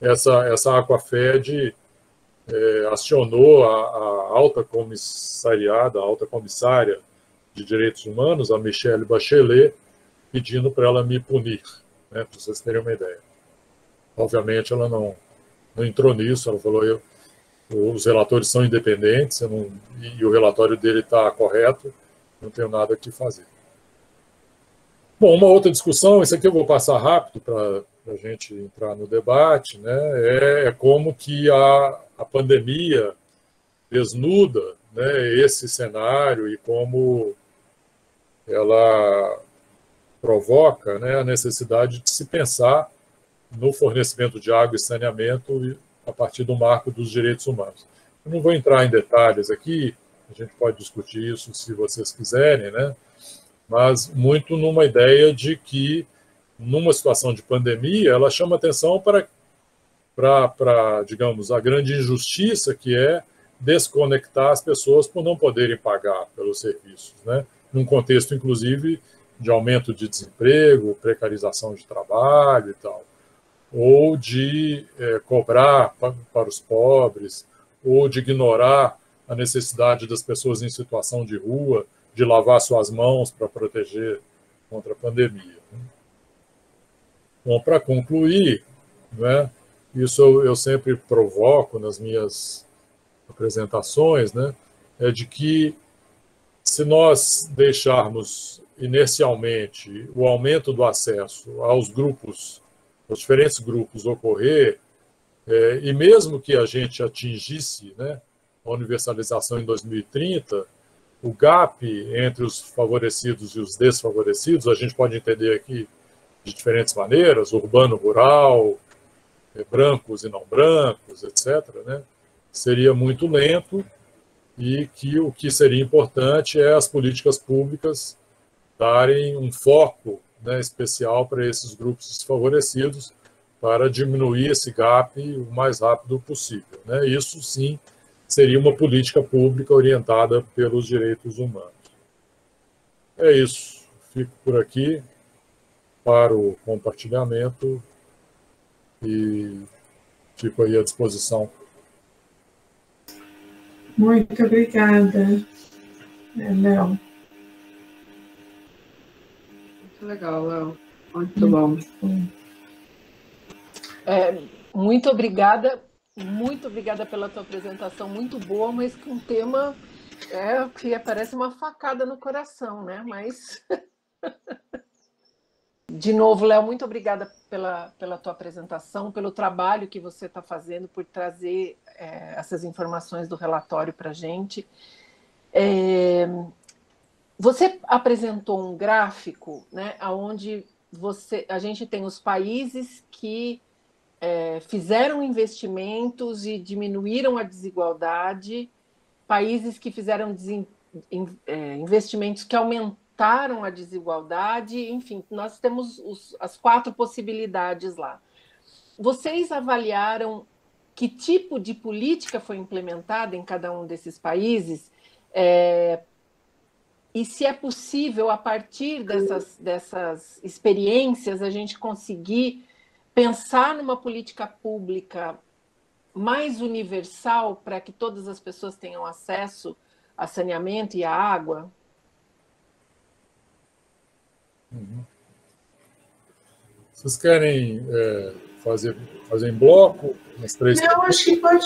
essa Aquafed acionou a alta comissariada, a alta comissária de Direitos Humanos, a Michelle Bachelet, pedindo para ela me punir, né, para vocês terem uma ideia. Obviamente, ela não entrou nisso, ela falou, os relatores são independentes e o relatório dele está correto, não tenho nada que fazer. Bom, uma outra discussão, isso aqui eu vou passar rápido para a gente entrar no debate, né, é como que a pandemia desnuda, né, esse cenário e como ela provoca, né, a necessidade de se pensar no fornecimento de água e saneamento a partir do marco dos direitos humanos. Eu não vou entrar em detalhes aqui, a gente pode discutir isso se vocês quiserem, né? Mas muito numa ideia de que, numa situação de pandemia, ela chama atenção para, digamos, a grande injustiça que é desconectar as pessoas por não poderem pagar pelos serviços, né? Num contexto, inclusive, de aumento de desemprego, precarização de trabalho e tal, ou de cobrar para os pobres, ou de ignorar a necessidade das pessoas em situação de rua de lavar suas mãos para proteger contra a pandemia. Bom, para concluir, né, isso eu sempre provoco nas minhas apresentações, né, é de que se nós deixarmos inercialmente o aumento do acesso aos grupos, os diferentes grupos ocorrer, e mesmo que a gente atingisse, né, a universalização em 2030, o gap entre os favorecidos e os desfavorecidos, a gente pode entender aqui de diferentes maneiras, urbano, rural, brancos e não brancos, etc., né, seria muito lento e que o que seria importante é as políticas públicas darem um foco, né, especial para esses grupos desfavorecidos, para diminuir esse gap o mais rápido possível, né? Isso, sim, seria uma política pública orientada pelos direitos humanos. É isso. Fico por aqui para o compartilhamento e fico aí à disposição. Muito obrigada, Léo. Muito legal, Léo. Muito bom. Muito obrigada pela tua apresentação, muito boa, mas com um tema que parece uma facada no coração, né? Mas De novo, Léo, muito obrigada pela tua apresentação, pelo trabalho que você está fazendo, por trazer essas informações do relatório para a gente. Você apresentou um gráfico, né, onde a gente tem os países que fizeram investimentos e diminuíram a desigualdade, países que fizeram investimentos que aumentaram a desigualdade, enfim, nós temos as 4 possibilidades lá. Vocês avaliaram que tipo de política foi implementada em cada um desses países? E se é possível, a partir dessas experiências, a gente conseguir pensar numa política pública mais universal para que todas as pessoas tenham acesso a saneamento e a água? Vocês querem fazer em bloco? As 3? Eu acho que pode.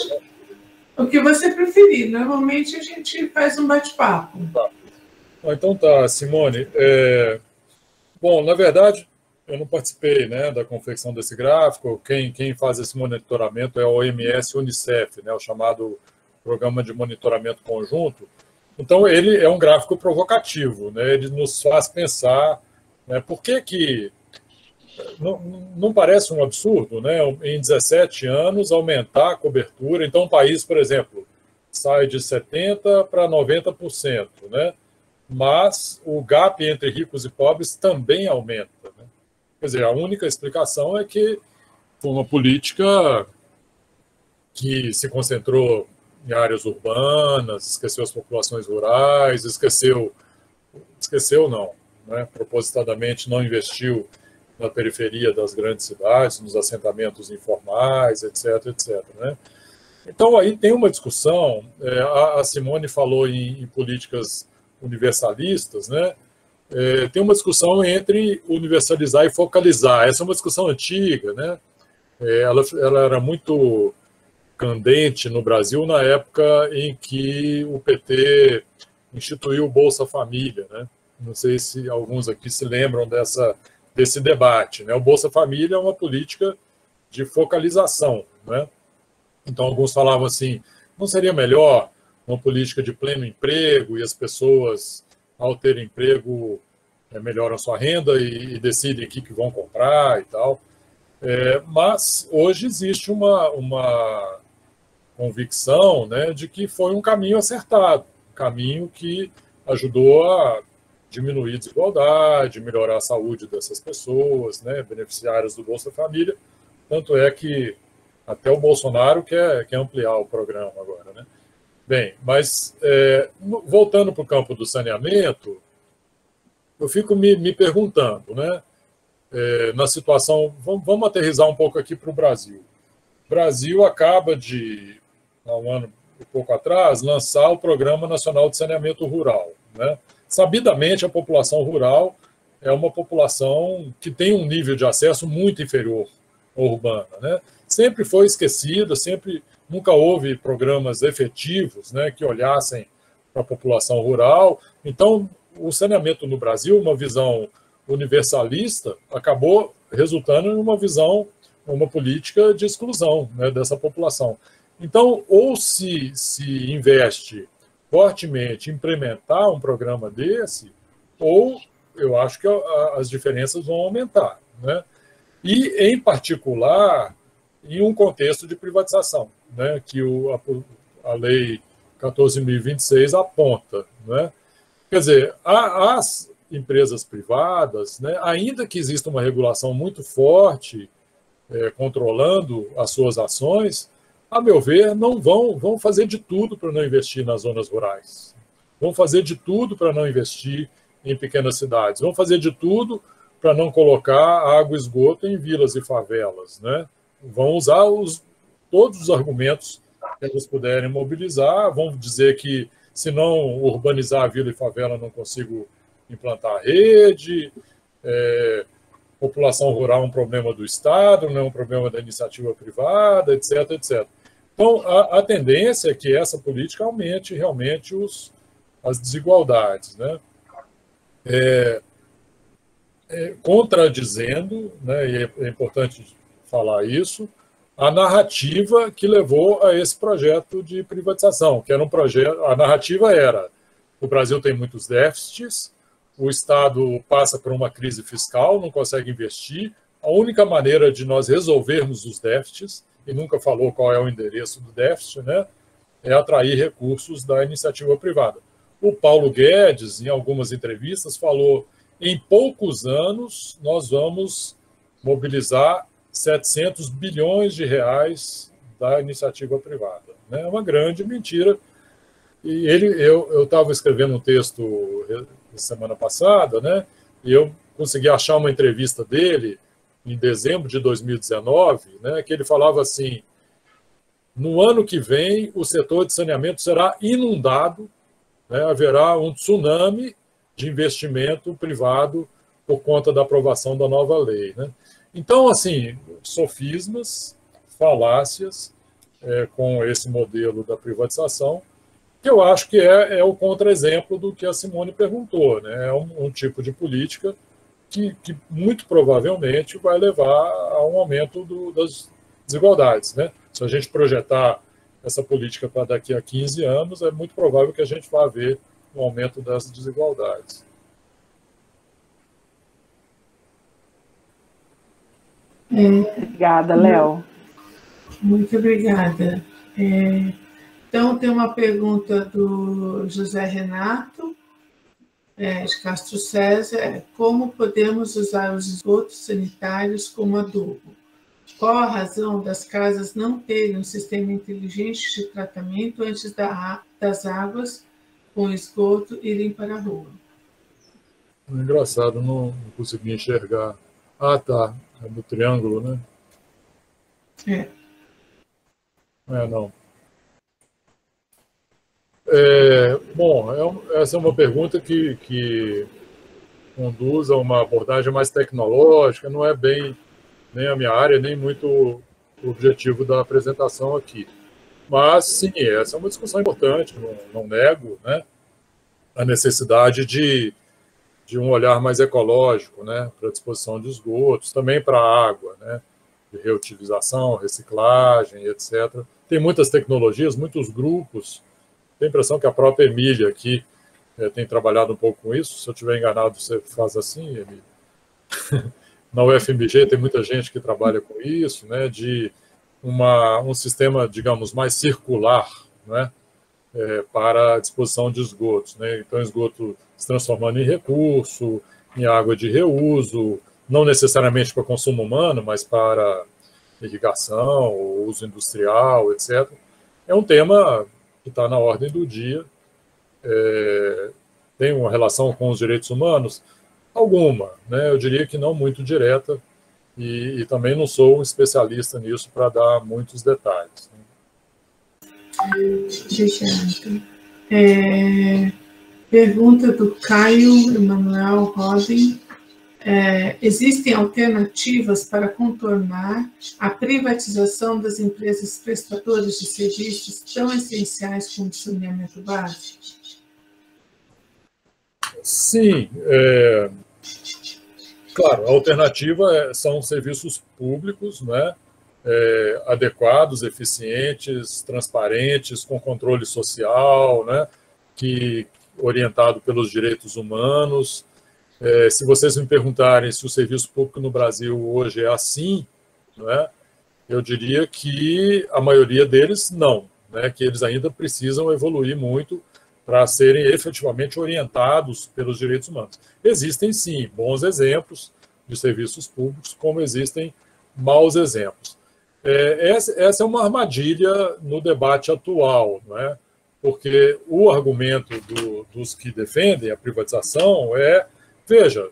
O que você preferir. Normalmente a gente faz um bate-papo. Tá. Então tá, Simone. Bom, na verdade, eu não participei, né, da confecção desse gráfico. Quem faz esse monitoramento é a OMS e Unicef, né, o chamado Programa de Monitoramento Conjunto. Então, ele é um gráfico provocativo, né, ele nos faz pensar, né, por que não parece um absurdo, né, em 17 anos aumentar a cobertura. Então, um país, por exemplo, sai de 70% para 90%, né, mas o gap entre ricos e pobres também aumenta, né? Quer dizer, a única explicação é que foi uma política que se concentrou em áreas urbanas, esqueceu as populações rurais, esqueceu não, né? Propositadamente não investiu na periferia das grandes cidades, nos assentamentos informais, etc., etc., né? Então, aí tem uma discussão, a Simone falou em políticas universalistas, né? Tem uma discussão entre universalizar e focalizar. Essa é uma discussão antiga, né? Ela era muito candente no Brasil na época em que o PT instituiu o Bolsa Família, né? Não sei se alguns aqui se lembram desse debate, né? O Bolsa Família é uma política de focalização, né? Então, alguns falavam assim, não seria melhor uma política de pleno emprego e as pessoas, ao ter emprego, melhoram sua renda e decidem o que vão comprar e tal. Mas hoje existe uma convicção, né, de que foi um caminho acertado, um caminho que ajudou a diminuir a desigualdade, melhorar a saúde dessas pessoas, né, beneficiárias do Bolsa Família. Tanto é que até o Bolsonaro quer ampliar o programa agora, né? Bem, mas voltando para o campo do saneamento, eu fico me perguntando, né? Na situação, vamos aterrissar um pouco aqui para o Brasil. O Brasil acaba de, há um ano e pouco atrás, lançar o Programa Nacional de Saneamento Rural, né? Sabidamente, a população rural é uma população que tem um nível de acesso muito inferior à urbana, né? Sempre foi esquecida, nunca houve programas efetivos, né, que olhassem para a população rural. Então, o saneamento no Brasil, uma visão universalista, acabou resultando em uma política de exclusão, né, dessa população. Então, ou se investe fortemente em implementar um programa desse, ou eu acho que as diferenças vão aumentar, né? E, em particular, em um contexto de privatização, né, que a Lei 14.026 aponta, né? Quer dizer, as empresas privadas, né, ainda que exista uma regulação muito forte controlando as suas ações, a meu ver, não vão fazer de tudo para não investir nas zonas rurais. Vão fazer de tudo para não investir em pequenas cidades. Vão fazer de tudo para não colocar água e esgoto em vilas e favelas, né? Vão usar todos os argumentos que eles puderem mobilizar, vão dizer que, se não urbanizar a vila e favela, não consigo implantar a rede, população rural é um problema do Estado, não é um problema da iniciativa privada, etc., etc. Então, a tendência é que essa política aumente realmente as desigualdades, né? contradizendo, né, e é importante falar isso, a narrativa que levou a esse projeto de privatização, que era um projeto, a narrativa era: o Brasil tem muitos déficits, o Estado passa por uma crise fiscal, não consegue investir, a única maneira de nós resolvermos os déficits, e nunca falou qual é o endereço do déficit, né, é atrair recursos da iniciativa privada. O Paulo Guedes, em algumas entrevistas, falou: em poucos anos nós vamos mobilizar 700 bilhões de reais da iniciativa privada. É uma grande mentira. E eu estava escrevendo um texto semana passada, né, e eu consegui achar uma entrevista dele em dezembro de 2019, né, que ele falava assim: no ano que vem o setor de saneamento será inundado, né, haverá um tsunami de investimento privado por conta da aprovação da nova lei, né? Então, assim, sofismas, falácias com esse modelo da privatização, que eu acho que é o contra-exemplo do que a Simone perguntou, né? É um tipo de política que muito provavelmente vai levar a um aumento das desigualdades, né? Se a gente projetar essa política para daqui a 15 anos, é muito provável que a gente vá ver um aumento das desigualdades. Obrigada, Léo. Muito obrigada. Então, tem uma pergunta do José Renato, de Castro César: como podemos usar os esgotos sanitários como adubo? Qual a razão das casas não terem um sistema inteligente de tratamento antes das águas com esgoto irem para a rua? É engraçado, não consegui enxergar. Ah, tá. É no triângulo, né? Não. Bom, essa é uma pergunta que conduz a uma abordagem mais tecnológica, não é bem nem a minha área, nem muito o objetivo da apresentação aqui. Mas, sim, essa é uma discussão importante, não nego, né, a necessidade de um olhar mais ecológico, né, para a disposição de esgotos, também para a água, né, de reutilização, reciclagem, etc. Tem muitas tecnologias, muitos grupos. Tenho a impressão que a própria Emília aqui tem trabalhado um pouco com isso. Se eu estiver enganado, você faz assim, Emília. Na UFMG tem muita gente que trabalha com isso, né, de um sistema, digamos, mais circular, né, para a disposição de esgotos, né? Então, esgoto se transformando em recurso, em água de reuso, não necessariamente para consumo humano, mas para irrigação, uso industrial, etc. É um tema que está na ordem do dia. Tem uma relação com os direitos humanos? Alguma, né? Eu diria que não muito direta, e também não sou um especialista nisso para dar muitos detalhes. Pergunta do Caio Emanuel Rosen: existem alternativas para contornar a privatização das empresas prestadoras de serviços tão essenciais como o saneamento básico? Sim, claro, a alternativa são serviços públicos, né, adequados, eficientes, transparentes, com controle social, né, orientado pelos direitos humanos. Se vocês me perguntarem se o serviço público no Brasil hoje é assim, né, eu diria que a maioria deles não, né, que eles ainda precisam evoluir muito para serem efetivamente orientados pelos direitos humanos. Existem, sim, bons exemplos de serviços públicos, como existem maus exemplos. Essa é uma armadilha no debate atual, não é? Porque o argumento dos que defendem a privatização veja,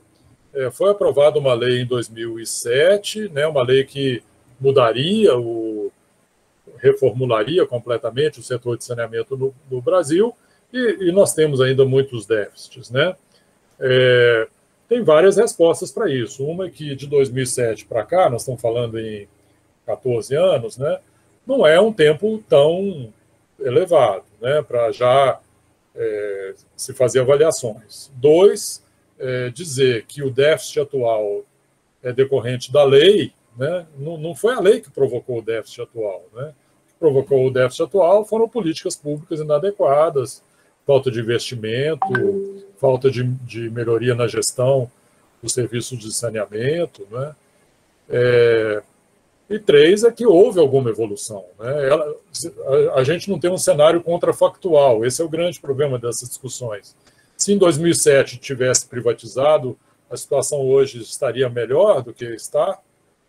foi aprovada uma lei em 2007, né, uma lei que mudaria, reformularia completamente o setor de saneamento no Brasil, e nós temos ainda muitos déficits, né? Tem várias respostas para isso. Uma é que de 2007 para cá, nós estamos falando em 14 anos, né? Não é um tempo tão elevado, né, para já se fazer avaliações. 2, dizer que o déficit atual é decorrente da lei, né? Não foi a lei que provocou o déficit atual, né? O que provocou o déficit atual foram políticas públicas inadequadas, falta de investimento, falta de melhoria na gestão dos serviços de saneamento, né? E 3 é que houve alguma evolução, né? A gente não tem um cenário contrafactual, esse é o grande problema dessas discussões. Se em 2007 tivesse privatizado, a situação hoje estaria melhor do que está?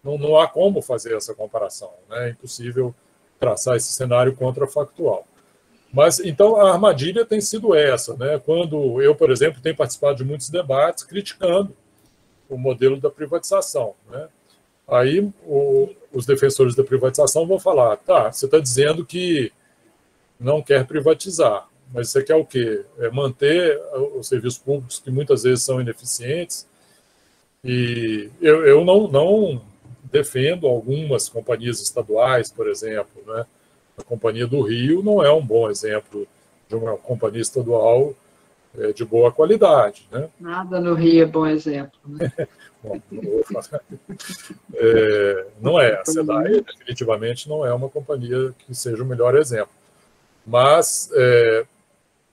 Não há como fazer essa comparação, né? É impossível traçar esse cenário contrafactual. Mas, então, a armadilha tem sido essa, né? Quando eu, por exemplo, tenho participado de muitos debates criticando o modelo da privatização, né? Aí os defensores da privatização vão falar, tá, você está dizendo que não quer privatizar, mas você quer o quê? Manter os serviços públicos que muitas vezes são ineficientes. E eu não defendo algumas companhias estaduais, por exemplo, né? A Companhia do Rio não é um bom exemplo de uma companhia estadual de boa qualidade, né? Nada no Rio é bom exemplo, né? Bom, não vou falar. Não é, a SEDAI definitivamente não é uma companhia que seja o melhor exemplo. Mas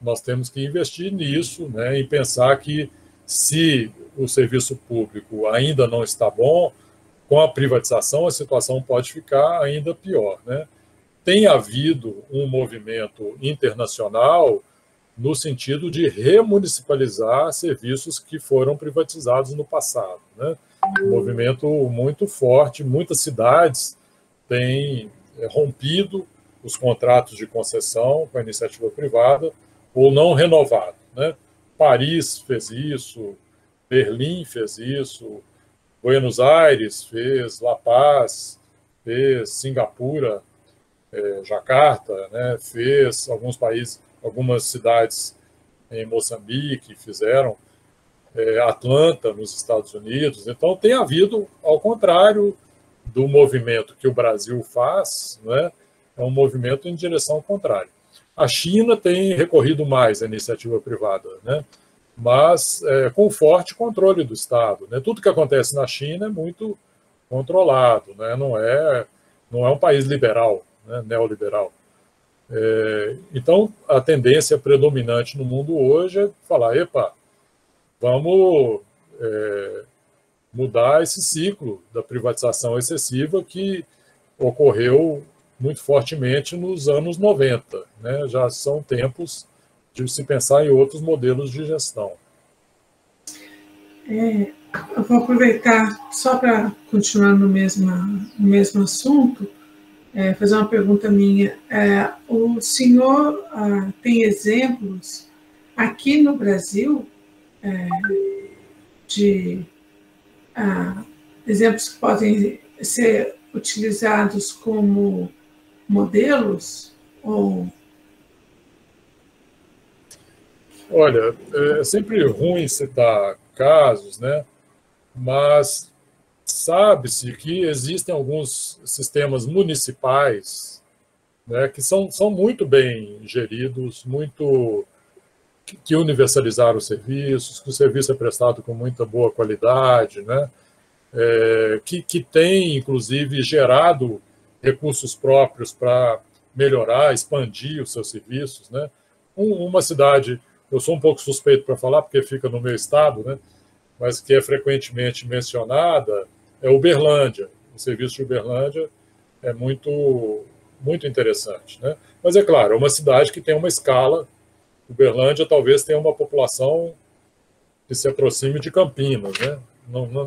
nós temos que investir nisso, né, e pensar que se o serviço público ainda não está bom, com a privatização a situação pode ficar ainda pior, né? Tem havido um movimento internacional no sentido de remunicipalizar serviços que foram privatizados no passado, né? Um movimento muito forte, muitas cidades têm rompido os contratos de concessão com a iniciativa privada ou não renovado, né? Paris fez isso, Berlim fez isso, Buenos Aires fez, La Paz fez, Singapura, Jacarta, né, fez, alguns países, algumas cidades em Moçambique fizeram, Atlanta, nos Estados Unidos. Então, tem havido, ao contrário do movimento que o Brasil faz, né, é um movimento em direção contrária. A China tem recorrido mais à iniciativa privada, né, mas com forte controle do Estado, né. Tudo que acontece na China é muito controlado, né, não é um país liberal, né, neoliberal. Então, a tendência predominante no mundo hoje é falar, epa, vamos mudar esse ciclo da privatização excessiva que ocorreu muito fortemente nos anos 90. Né? Já são tempos de se pensar em outros modelos de gestão. Eu vou aproveitar, só para continuar no mesmo assunto, fazer uma pergunta minha. O senhor tem exemplos aqui no Brasil de exemplos que podem ser utilizados como modelos? Olha, é sempre ruim citar casos, né? Mas sabe-se que existem alguns sistemas municipais, né, que são muito bem geridos, que universalizaram os serviços, que o serviço é prestado com muita boa qualidade, né, que tem, inclusive, gerado recursos próprios para melhorar, expandir os seus serviços. Né. Uma cidade, eu sou um pouco suspeito para falar, porque fica no meu estado, né, mas que é frequentemente mencionada, é Uberlândia. O serviço de Uberlândia é muito, muito interessante. Né? Mas, é claro, é uma cidade que tem uma escala. Uberlândia talvez tenha uma população que se aproxime de Campinas. Né?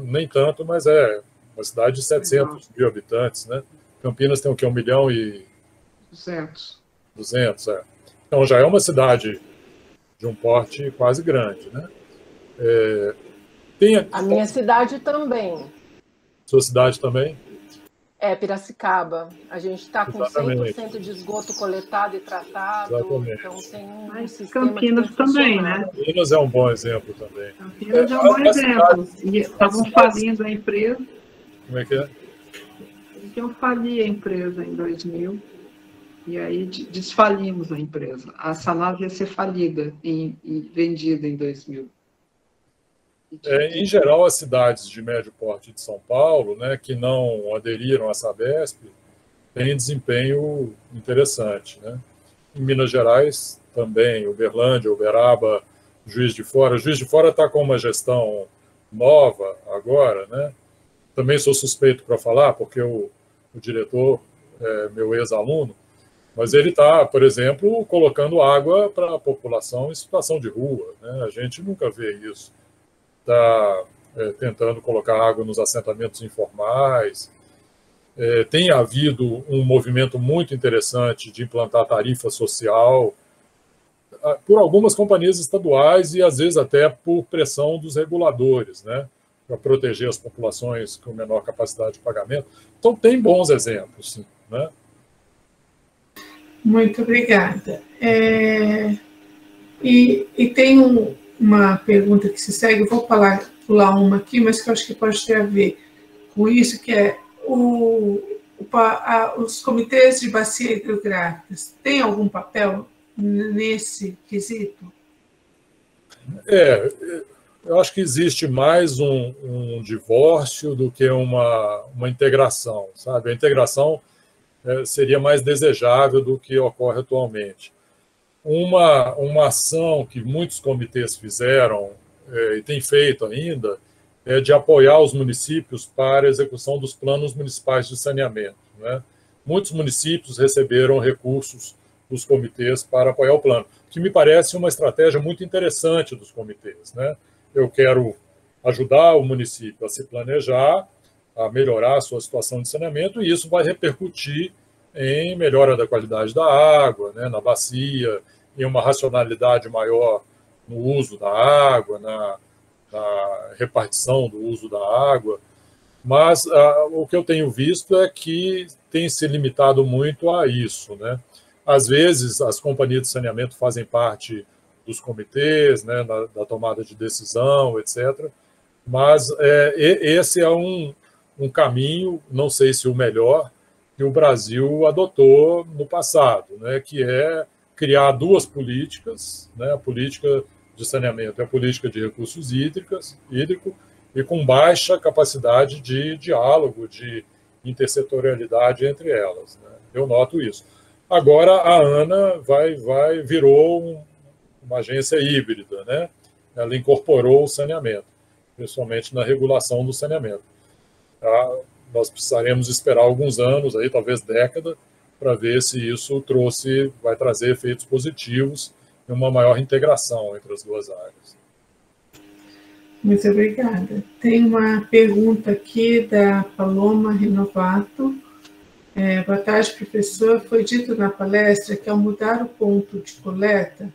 Nem tanto, mas é uma cidade de 700 mil habitantes. Né? Campinas tem o quê? 1 milhão e... 200, Então, já é uma cidade de um porte quase grande. Né? A minha cidade também. Sua cidade também? Piracicaba. A gente está com 100% de esgoto coletado e tratado. Exatamente. Então tem um sistema Campinas que também, né? Campinas é um bom exemplo também. Campinas é um bom exemplo. E estavam falindo a empresa. Como é que é? Eu fali a empresa em 2000 e aí desfalimos a empresa. A Sanasa ia ser falida e vendida em 2000. Em geral, as cidades de médio porte de São Paulo, né, que não aderiram à Sabesp, têm desempenho interessante, né? Em Minas Gerais, também, Uberlândia, Uberaba, Juiz de Fora. Juiz de Fora está com uma gestão nova agora, né? Também sou suspeito para falar, porque o diretor é meu ex-aluno, mas ele está, por exemplo, colocando água para a população em situação de rua, né? A gente nunca vê isso. Está tentando colocar água nos assentamentos informais. Tem havido um movimento muito interessante de implantar tarifa social por algumas companhias estaduais e, às vezes, até por pressão dos reguladores, né, para proteger as populações com menor capacidade de pagamento. Então, tem bons exemplos, sim, né? Muito obrigada. E tem uma pergunta que se segue, eu vou pular uma aqui, mas que eu acho que pode ter a ver com isso, que é os comitês de bacia hidrográficas têm algum papel nesse quesito? Eu acho que existe mais um divórcio do que uma integração, sabe? A integração seria mais desejável do que ocorre atualmente. Uma ação que muitos comitês fizeram e têm feito ainda é de apoiar os municípios para a execução dos planos municipais de saneamento, né? Muitos municípios receberam recursos dos comitês para apoiar o plano, que me parece uma estratégia muito interessante dos comitês, né? Eu quero ajudar o município a se planejar, a melhorar a sua situação de saneamento, e isso vai repercutir em melhora da qualidade da água, né, na bacia, em uma racionalidade maior no uso da água, na repartição do uso da água. Mas o que eu tenho visto é que tem se limitado muito a isso, né? Às vezes, as companhias de saneamento fazem parte dos comitês, né, da tomada de decisão, etc. Mas esse é um caminho, não sei se o melhor, que o Brasil adotou no passado, né, que é criar duas políticas, né, a política de saneamento e a política de recursos hídricos, e com baixa capacidade de diálogo, de intersetorialidade entre elas, né? Eu noto isso. Agora, a ANA virou uma agência híbrida, né? Ela incorporou o saneamento, principalmente na regulação do saneamento. Nós precisaremos esperar alguns anos, aí, talvez década, para ver se isso vai trazer efeitos positivos e uma maior integração entre as duas áreas. Muito obrigada. Tem uma pergunta aqui da Paloma Renovato. Boa tarde, professor. Foi dito na palestra que, ao mudar o ponto de coleta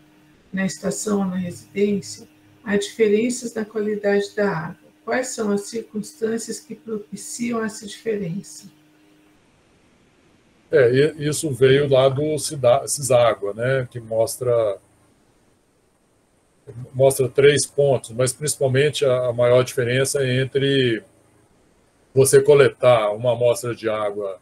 na estação ou na residência, há diferenças na qualidade da água. Quais são as circunstâncias que propiciam essa diferença? Isso veio lá do CISÁGUA, né, que mostra 3 pontos, mas principalmente a maior diferença é entre você coletar uma amostra de água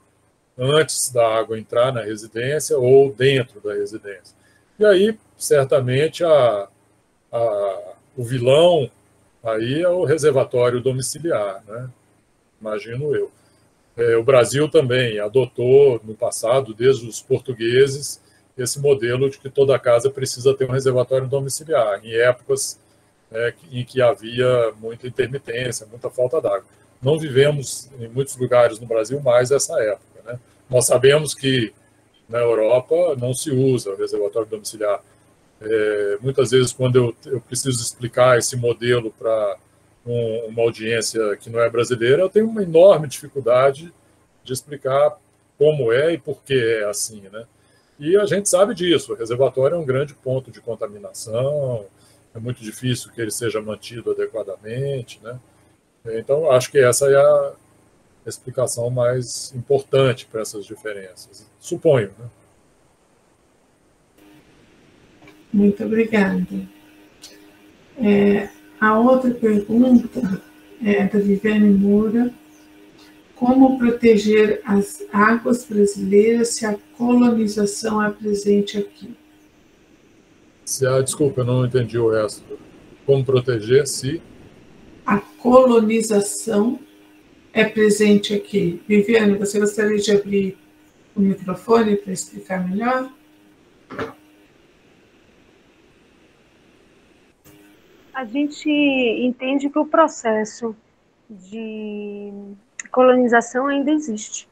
antes da água entrar na residência ou dentro da residência. E aí, certamente, o vilão aí é o reservatório domiciliar, né? Imagino eu. O Brasil também adotou, no passado, desde os portugueses, esse modelo de que toda casa precisa ter um reservatório domiciliar, em épocas em que havia muita intermitência, muita falta d'água. Não vivemos, em muitos lugares no Brasil, mais essa época, né? Nós sabemos que na Europa não se usa o reservatório domiciliar. Muitas vezes, quando eu preciso explicar esse modelo para uma audiência que não é brasileira, eu tenho uma enorme dificuldade de explicar como é e por que é assim, né? E a gente sabe disso, o reservatório é um grande ponto de contaminação, é muito difícil que ele seja mantido adequadamente, né? Então, acho que essa é a explicação mais importante para essas diferenças, suponho, né? Muito obrigada. A outra pergunta é da Viviane Moura. Como proteger as águas brasileiras se a colonização é presente aqui? Desculpa, eu não entendi o resto. Como proteger se... a colonização é presente aqui. Viviane, você gostaria de abrir o microfone para explicar melhor? A gente entende que o processo de colonização ainda existe.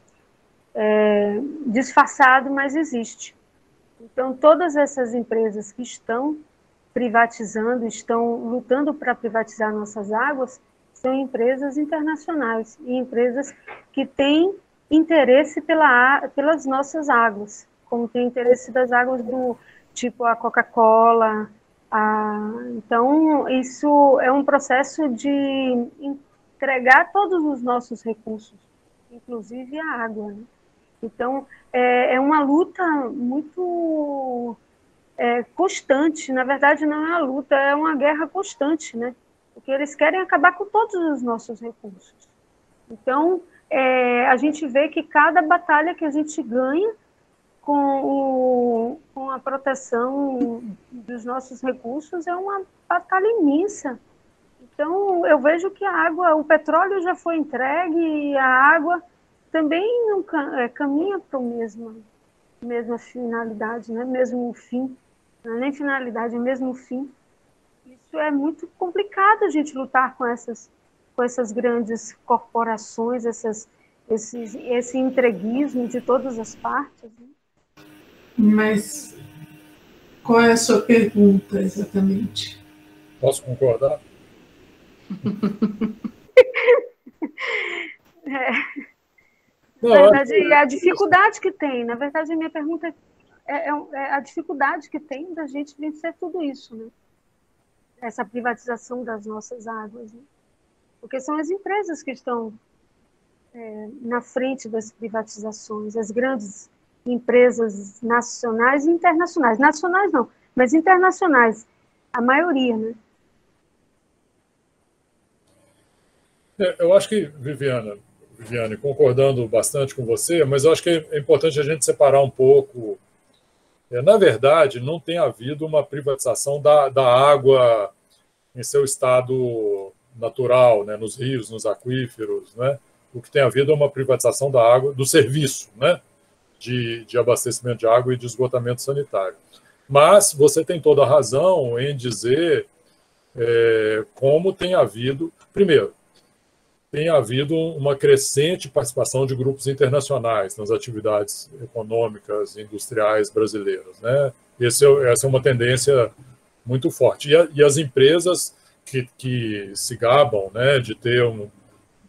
Disfarçado, mas existe. Então, todas essas empresas que estão privatizando, estão lutando para privatizar nossas águas, são empresas internacionais e empresas que têm interesse pelas nossas águas, como tem interesse das águas do tipo a Coca-Cola. Então, isso é um processo de entregar todos os nossos recursos, inclusive a água, né? Então, é uma luta muito constante. Na verdade, não é uma luta, é uma guerra constante, né? Porque eles querem acabar com todos os nossos recursos. Então, a gente vê que cada batalha que a gente ganha com a proteção dos nossos recursos é uma batalha imensa. Então, eu vejo que a água, o petróleo já foi entregue e a água também não caminha para a mesma finalidade, né? Mesmo fim. Não é nem finalidade, é mesmo fim. Isso é muito complicado a gente lutar com essas grandes corporações, esse entreguismo de todas as partes, né? Mas qual é a sua pergunta exatamente? Posso concordar? Na verdade, é a dificuldade que tem. Na verdade, a minha pergunta é a dificuldade que tem da gente vencer tudo isso, né? Essa privatização das nossas águas, né? Porque são as empresas que estão na frente das privatizações, as grandes empresas nacionais e internacionais. Nacionais não, mas internacionais, a maioria, né? Eu acho que, Viviane, concordando bastante com você, mas eu acho que é importante a gente separar um pouco. Na verdade, não tem havido uma privatização da água em seu estado natural, né, nos rios, nos aquíferos, né? O que tem havido é uma privatização da água, do serviço, né, de abastecimento de água e de esgotamento sanitário. Mas você tem toda a razão em dizer como tem havido. Primeiro, tem havido uma crescente participação de grupos internacionais nas atividades econômicas e industriais brasileiras, né? Essa é uma tendência muito forte. E as empresas que se gabam, né, de ter uma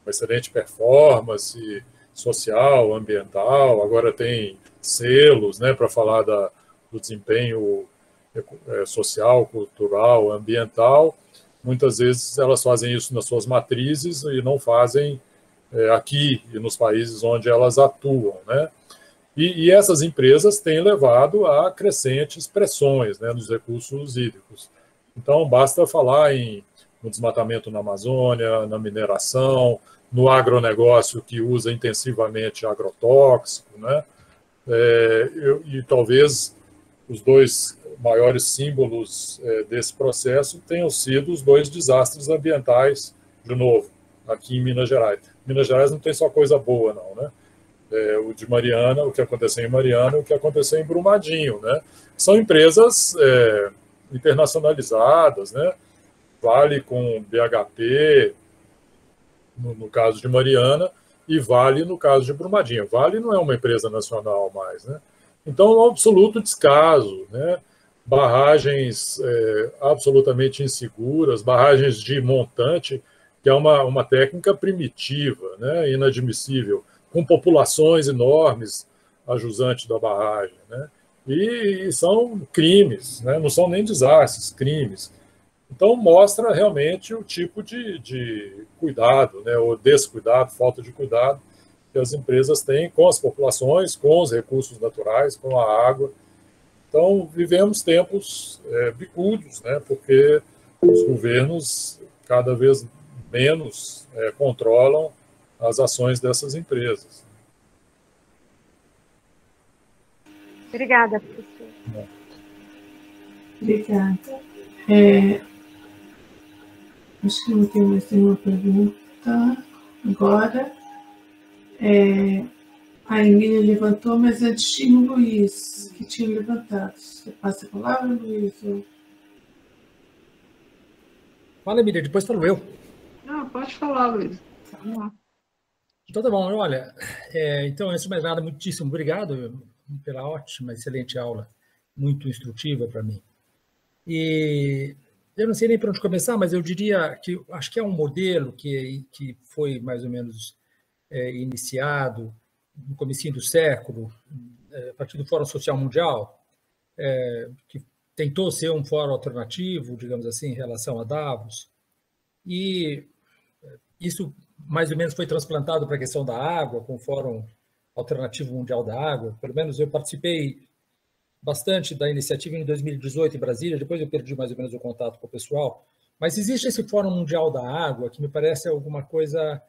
excelente performance social, ambiental, agora tem selos, né, para falar do desempenho social, cultural, ambiental. Muitas vezes elas fazem isso nas suas matrizes e não fazem aqui e nos países onde elas atuam, né? E essas empresas têm levado a crescentes pressões, né, nos recursos hídricos. Então, basta falar no desmatamento na Amazônia, na mineração, no agronegócio que usa intensivamente agrotóxico, né? E talvez os dois maiores símbolos desse processo tenham sido os dois desastres ambientais, de novo, aqui em Minas Gerais. Minas Gerais não tem só coisa boa, não, né? O de Mariana, o que aconteceu em Mariana, o que aconteceu em Brumadinho, né? São empresas internacionalizadas, né? Vale com BHP, no caso de Mariana, e Vale no caso de Brumadinho. Vale não é uma empresa nacional mais, né? Então, é um absoluto descaso, né? Barragens absolutamente inseguras, barragens de montante, que é uma técnica primitiva, né? Inadmissível, com populações enormes a jusante da barragem, né? E são crimes, né? Não são nem desastres, crimes. Então, mostra realmente o tipo de cuidado, né? O descuidado, falta de cuidado que as empresas têm com as populações, com os recursos naturais, com a água. Então, vivemos tempos bicudos, né? Porque os governos cada vez menos controlam as ações dessas empresas. Obrigada, professor. Obrigada. Acho que não tem mais nenhuma pergunta agora. A Emília levantou, mas antes tinha o Luiz, que tinha levantado. Você passa a palavra, Luiz? Fala, Emília, depois falo eu. Não, pode falar, Luiz. Vamos lá. Então, tá bom. Olha, então, antes de mais nada, muitíssimo obrigado pela ótima, excelente aula, muito instrutiva para mim. E eu não sei nem por onde começar, mas eu diria que acho que é um modelo que foi mais ou menos iniciado no comecinho do século, a partir do Fórum Social Mundial, que tentou ser um fórum alternativo, digamos assim, em relação a Davos, e isso mais ou menos foi transplantado para a questão da água, com o Fórum Alternativo Mundial da Água. Pelo menos eu participei bastante da iniciativa em 2018 em Brasília, depois eu perdi mais ou menos o contato com o pessoal, mas existe esse Fórum Mundial da Água, que me parece alguma coisa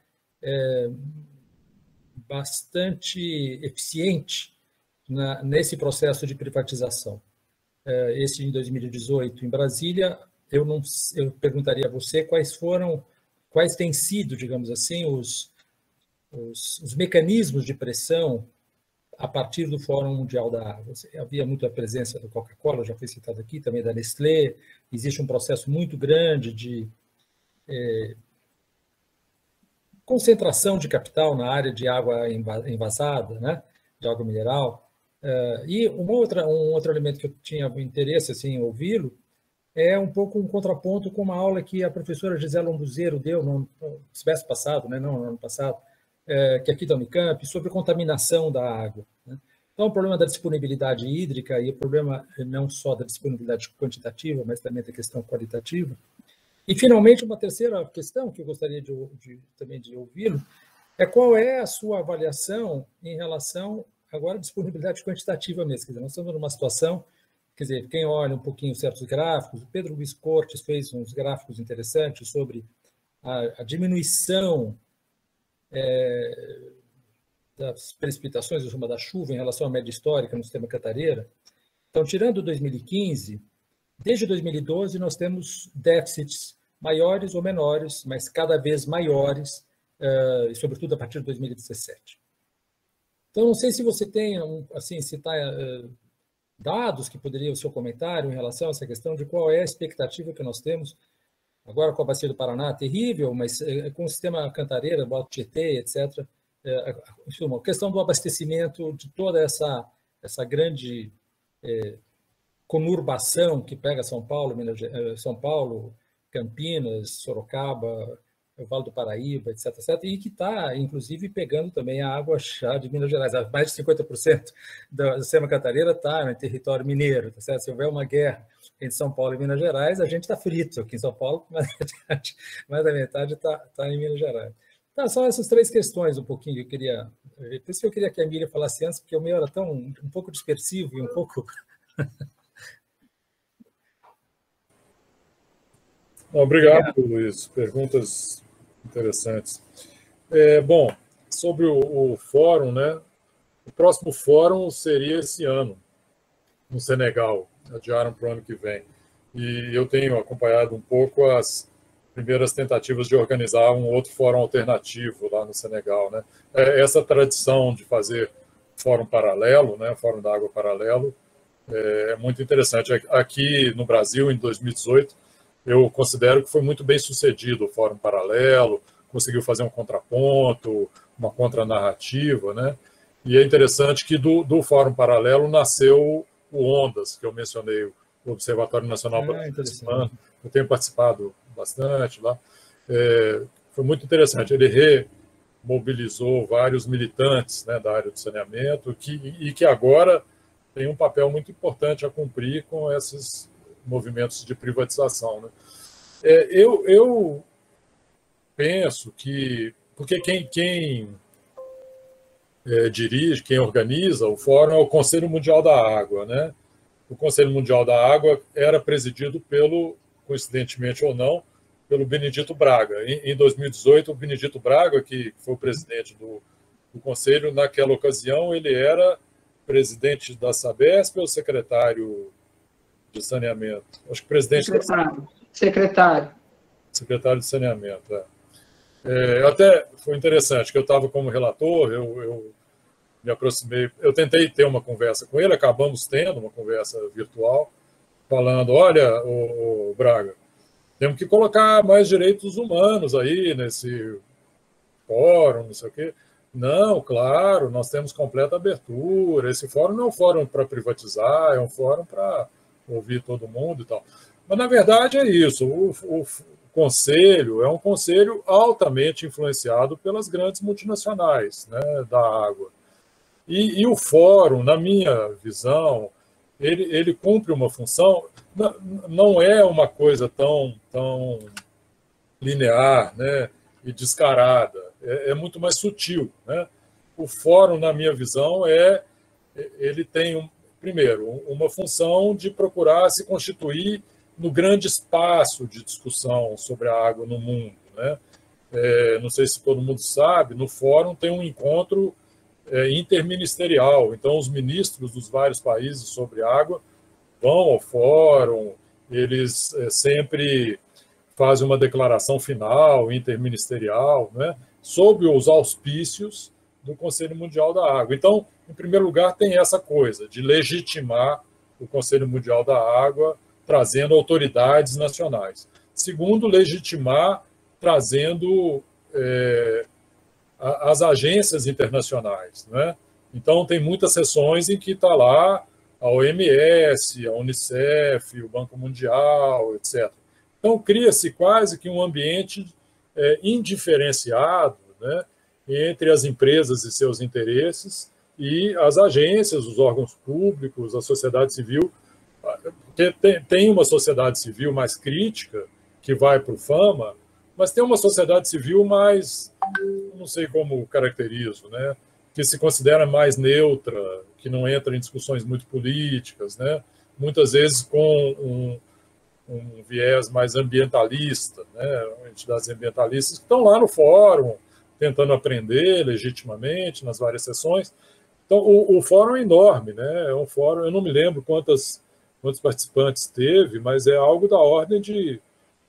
bastante eficiente nesse processo de privatização. Esse em 2018 em Brasília, eu perguntaria a você quais têm sido, digamos assim, os mecanismos de pressão a partir do Fórum Mundial da Água. Havia muita presença da Coca-Cola, já foi citado aqui, também da Nestlé. Existe um processo muito grande de concentração de capital na área de água envasada, né? De água mineral. E um outro elemento que eu tinha interesse assim, em ouvi-lo é um pouco um contraponto com uma aula que a professora Gisela Lombuzeiro deu no semestre passado, né? Não, no ano passado, que aqui da Unicamp, sobre contaminação da água, né? Então, o problema da disponibilidade hídrica e o problema não só da disponibilidade quantitativa, mas também da questão qualitativa. E, finalmente, uma terceira questão que eu gostaria também de ouvi-lo é qual é a sua avaliação em relação, agora, à disponibilidade quantitativa mesmo. Quer dizer, nós estamos numa situação, quer dizer, quem olha um pouquinho certos gráficos, o Pedro Luiz Cortes fez uns gráficos interessantes sobre a diminuição das precipitações, da chuva, em relação à média histórica no sistema Cantareira. Então, tirando 2015, desde 2012 nós temos déficits maiores ou menores, mas cada vez maiores, e sobretudo a partir de 2017. Então, não sei se você tem, assim, citar dados que poderiam o seu comentário em relação a essa questão de qual é a expectativa que nós temos agora com a Bacia do Paraná, terrível, mas com o sistema Cantareira, Balto Tietê, etc. A questão do abastecimento de toda essa grande conurbação que pega São Paulo, Campinas, Sorocaba, o Vale do Paraíba, etc., e que está, inclusive, pegando também a água chá de Minas Gerais. Mais de 50% do sistema Cantareira está em território mineiro, tá certo? Se houver uma guerra entre São Paulo e Minas Gerais, a gente está frito aqui em São Paulo, mais da metade está em Minas Gerais. Então, são essas três questões um pouquinho que eu queria... Por isso que eu queria que a Emília falasse antes, porque o meu era um pouco dispersivo e um pouco... Obrigado, Luiz. Perguntas interessantes. Bom, sobre o fórum, né? O próximo fórum seria esse ano, no Senegal. Adiaram para o ano que vem. E eu tenho acompanhado um pouco as primeiras tentativas de organizar um outro fórum alternativo lá no Senegal, né? Essa tradição de fazer fórum paralelo, né? Fórum da água paralelo, é muito interessante. Aqui no Brasil, em 2018, eu considero que foi muito bem sucedido o Fórum Paralelo, conseguiu fazer um contraponto, uma contranarrativa, né? E é interessante que do Fórum Paralelo nasceu o ONDAS, que eu mencionei, o Observatório Nacional Brasileiro. Eu tenho participado bastante lá. Foi muito interessante. Ele remobilizou vários militantes, né, da área do saneamento e que agora tem um papel muito importante a cumprir com esses movimentos de privatização, né? Eu penso que... Porque quem dirige, quem organiza o fórum é o Conselho Mundial da Água, né? O Conselho Mundial da Água era presidido coincidentemente ou não, pelo Benedito Braga. Em 2018, o Benedito Braga, que foi o presidente do Conselho, naquela ocasião, ele era presidente da Sabesp ou secretário de saneamento? Acho que presidente... Secretário. Secretário de Saneamento. Até foi interessante que eu estava como relator, eu me aproximei, eu tentei ter uma conversa com ele, acabamos tendo uma conversa virtual, falando, olha, o Braga, temos que colocar mais direitos humanos aí nesse fórum, não sei o quê. Não, claro, nós temos completa abertura, esse fórum não é um fórum para privatizar, é um fórum para ouvir todo mundo e tal. Mas, na verdade, é isso, o conselho é um conselho altamente influenciado pelas grandes multinacionais, né, da água. E o fórum, na minha visão, ele cumpre uma função, não é uma coisa tão linear, né, e descarada, é muito mais sutil, né? O fórum, na minha visão, ele tem, primeiro, uma função de procurar se constituir no grande espaço de discussão sobre a água no mundo, né? Não sei se todo mundo sabe, no fórum tem um encontro interministerial, então os ministros dos vários países sobre água vão ao fórum, eles sempre fazem uma declaração final interministerial, né, sob os auspícios do Conselho Mundial da Água. Então, em primeiro lugar, tem essa coisa de legitimar o Conselho Mundial da Água, trazendo autoridades nacionais. Segundo, legitimar trazendo as agências internacionais, né? Então, tem muitas sessões em que está lá a OMS, a Unicef, o Banco Mundial, etc. Então, cria-se quase que um ambiente indiferenciado, né, entre as empresas e seus interesses e as agências, os órgãos públicos, a sociedade civil. Porque tem uma sociedade civil mais crítica, que vai para o Fama, mas tem uma sociedade civil mais, não sei como caracterizo, né, que se considera mais neutra, que não entra em discussões muito políticas, né, muitas vezes com um viés mais ambientalista, né, entidades ambientalistas que estão lá no fórum, tentando aprender legitimamente nas várias sessões. Então, o fórum é enorme, né, é um fórum, eu não me lembro quantos participantes teve, mas é algo da ordem de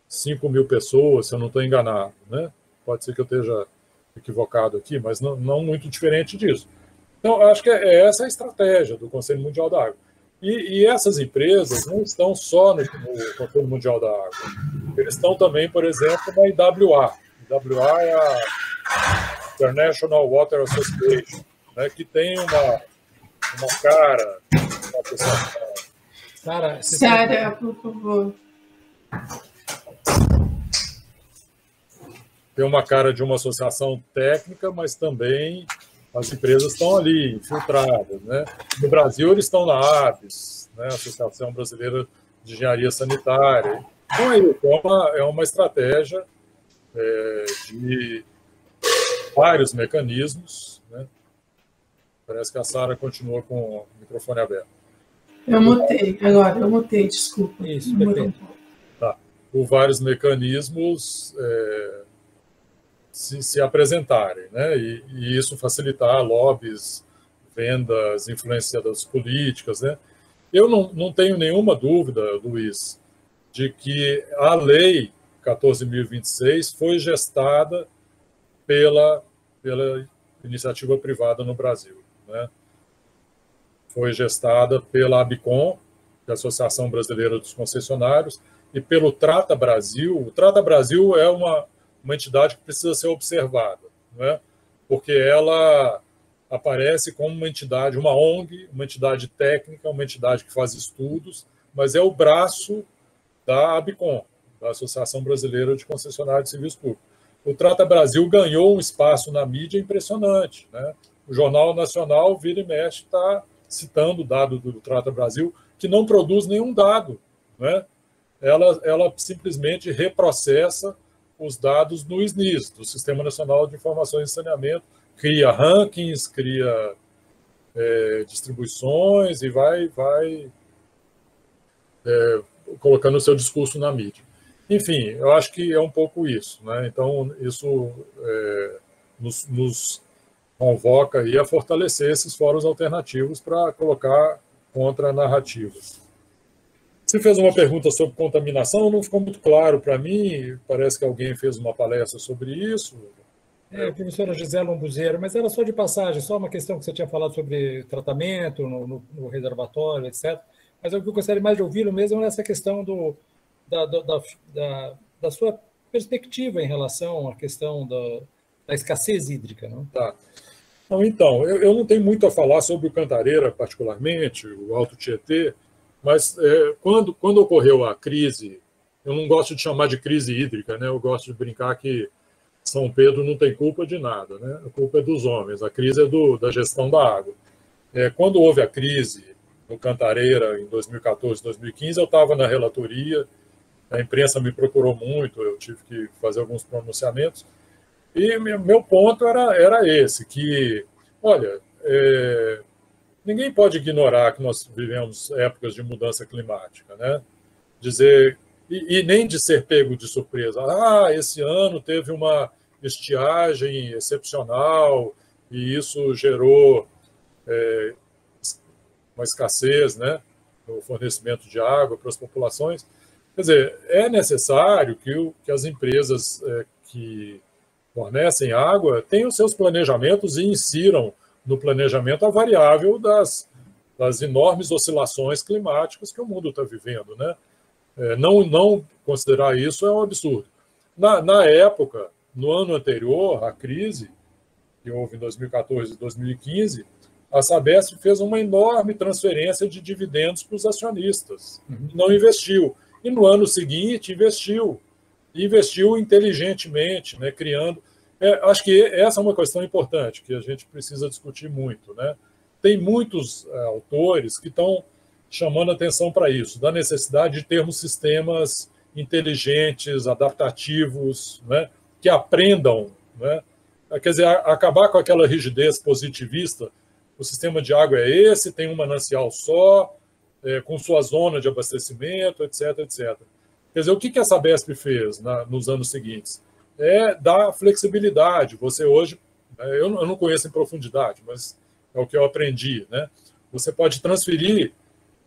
5.000 pessoas, se eu não estou enganado, né? Pode ser que eu esteja equivocado aqui, mas não muito diferente disso. Então, acho que é essa a estratégia do Conselho Mundial da Água. E essas empresas não estão só no Conselho Mundial da Água. Eles estão também, por exemplo, na IWA. A IWA é a International Water Association, né, que tem uma cara, uma associação. Sara, por favor. Tem uma cara de uma associação técnica, mas também as empresas estão ali, infiltradas, né? No Brasil, eles estão na ABS, né? Associação Brasileira de Engenharia Sanitária. Então, é uma estratégia de vários mecanismos, né? Parece que a Sara continua com o microfone aberto. Eu mutei, desculpa. Isso, perfeito. Tá. Por vários mecanismos se apresentarem, né? E isso facilitar lobbies, vendas, influenciadas políticas, né? Eu não tenho nenhuma dúvida, Luiz, de que a Lei 14.026 foi gestada pela iniciativa privada no Brasil, né? Foi gestada pela ABCOM, que é a Associação Brasileira dos Concessionários, e pelo Trata Brasil. O Trata Brasil é uma entidade que precisa ser observada, né? Porque ela aparece como uma entidade, uma ONG, uma entidade técnica, uma entidade que faz estudos, mas é o braço da ABCOM, da Associação Brasileira de Concessionários de Serviços Públicos. O Trata Brasil ganhou um espaço na mídia impressionante, né? O Jornal Nacional, vira e mexe, está citando o dado do Trata Brasil, que não produz nenhum dado, né? Ela simplesmente reprocessa os dados do SNIS, do Sistema Nacional de Informações e Saneamento, cria rankings, cria distribuições e vai colocando o seu discurso na mídia. Enfim, eu acho que é um pouco isso, né? Então, isso nos convoca aí a fortalecer esses fóruns alternativos para colocar contra-narrativas. Você fez uma pergunta sobre contaminação, não ficou muito claro para mim, parece que alguém fez uma palestra sobre isso. A professora Gisela Umbuzeiro, mas era só de passagem, só uma questão que você tinha falado sobre tratamento no reservatório, etc. Mas o que eu gostaria mais de ouvi-lo mesmo é essa questão da sua perspectiva em relação à questão da escassez hídrica. Não? Tá. Então, eu não tenho muito a falar sobre o Cantareira, particularmente, o Alto Tietê, mas quando ocorreu a crise, eu não gosto de chamar de crise hídrica, né? Eu gosto de brincar que São Pedro não tem culpa de nada, né? A culpa é dos homens, a crise é da gestão da água. Quando houve a crise no Cantareira, em 2014, 2015, eu estava na relatoria, a imprensa me procurou muito, eu tive que fazer alguns pronunciamentos, e meu ponto era esse, que, olha, ninguém pode ignorar que nós vivemos épocas de mudança climática, né? Dizer, e nem de ser pego de surpresa. Esse ano teve uma estiagem excepcional e isso gerou uma escassez, né, no fornecimento de água para as populações. Quer dizer, é necessário que as empresas que fornecem água tenham seus planejamentos e insiram no planejamento a variável das enormes oscilações climáticas que o mundo está vivendo, né? Não considerar isso é um absurdo. Na época, no ano anterior à crise, que houve em 2014 e 2015, a Sabesp fez uma enorme transferência de dividendos para os acionistas. Não investiu. E no ano seguinte investiu inteligentemente, né, criando... acho que essa é uma questão importante, que a gente precisa discutir muito, né? Tem muitos autores que estão chamando atenção para isso, da necessidade de termos sistemas inteligentes, adaptativos, né, que aprendam, né? Quer dizer, acabar com aquela rigidez positivista, o sistema de água é esse, tem um manancial só, com sua zona de abastecimento, etc, etc. Quer dizer, o que a Sabesp fez nos anos seguintes? Dar flexibilidade. Você hoje, eu não conheço em profundidade, mas é o que eu aprendi, né? Você pode transferir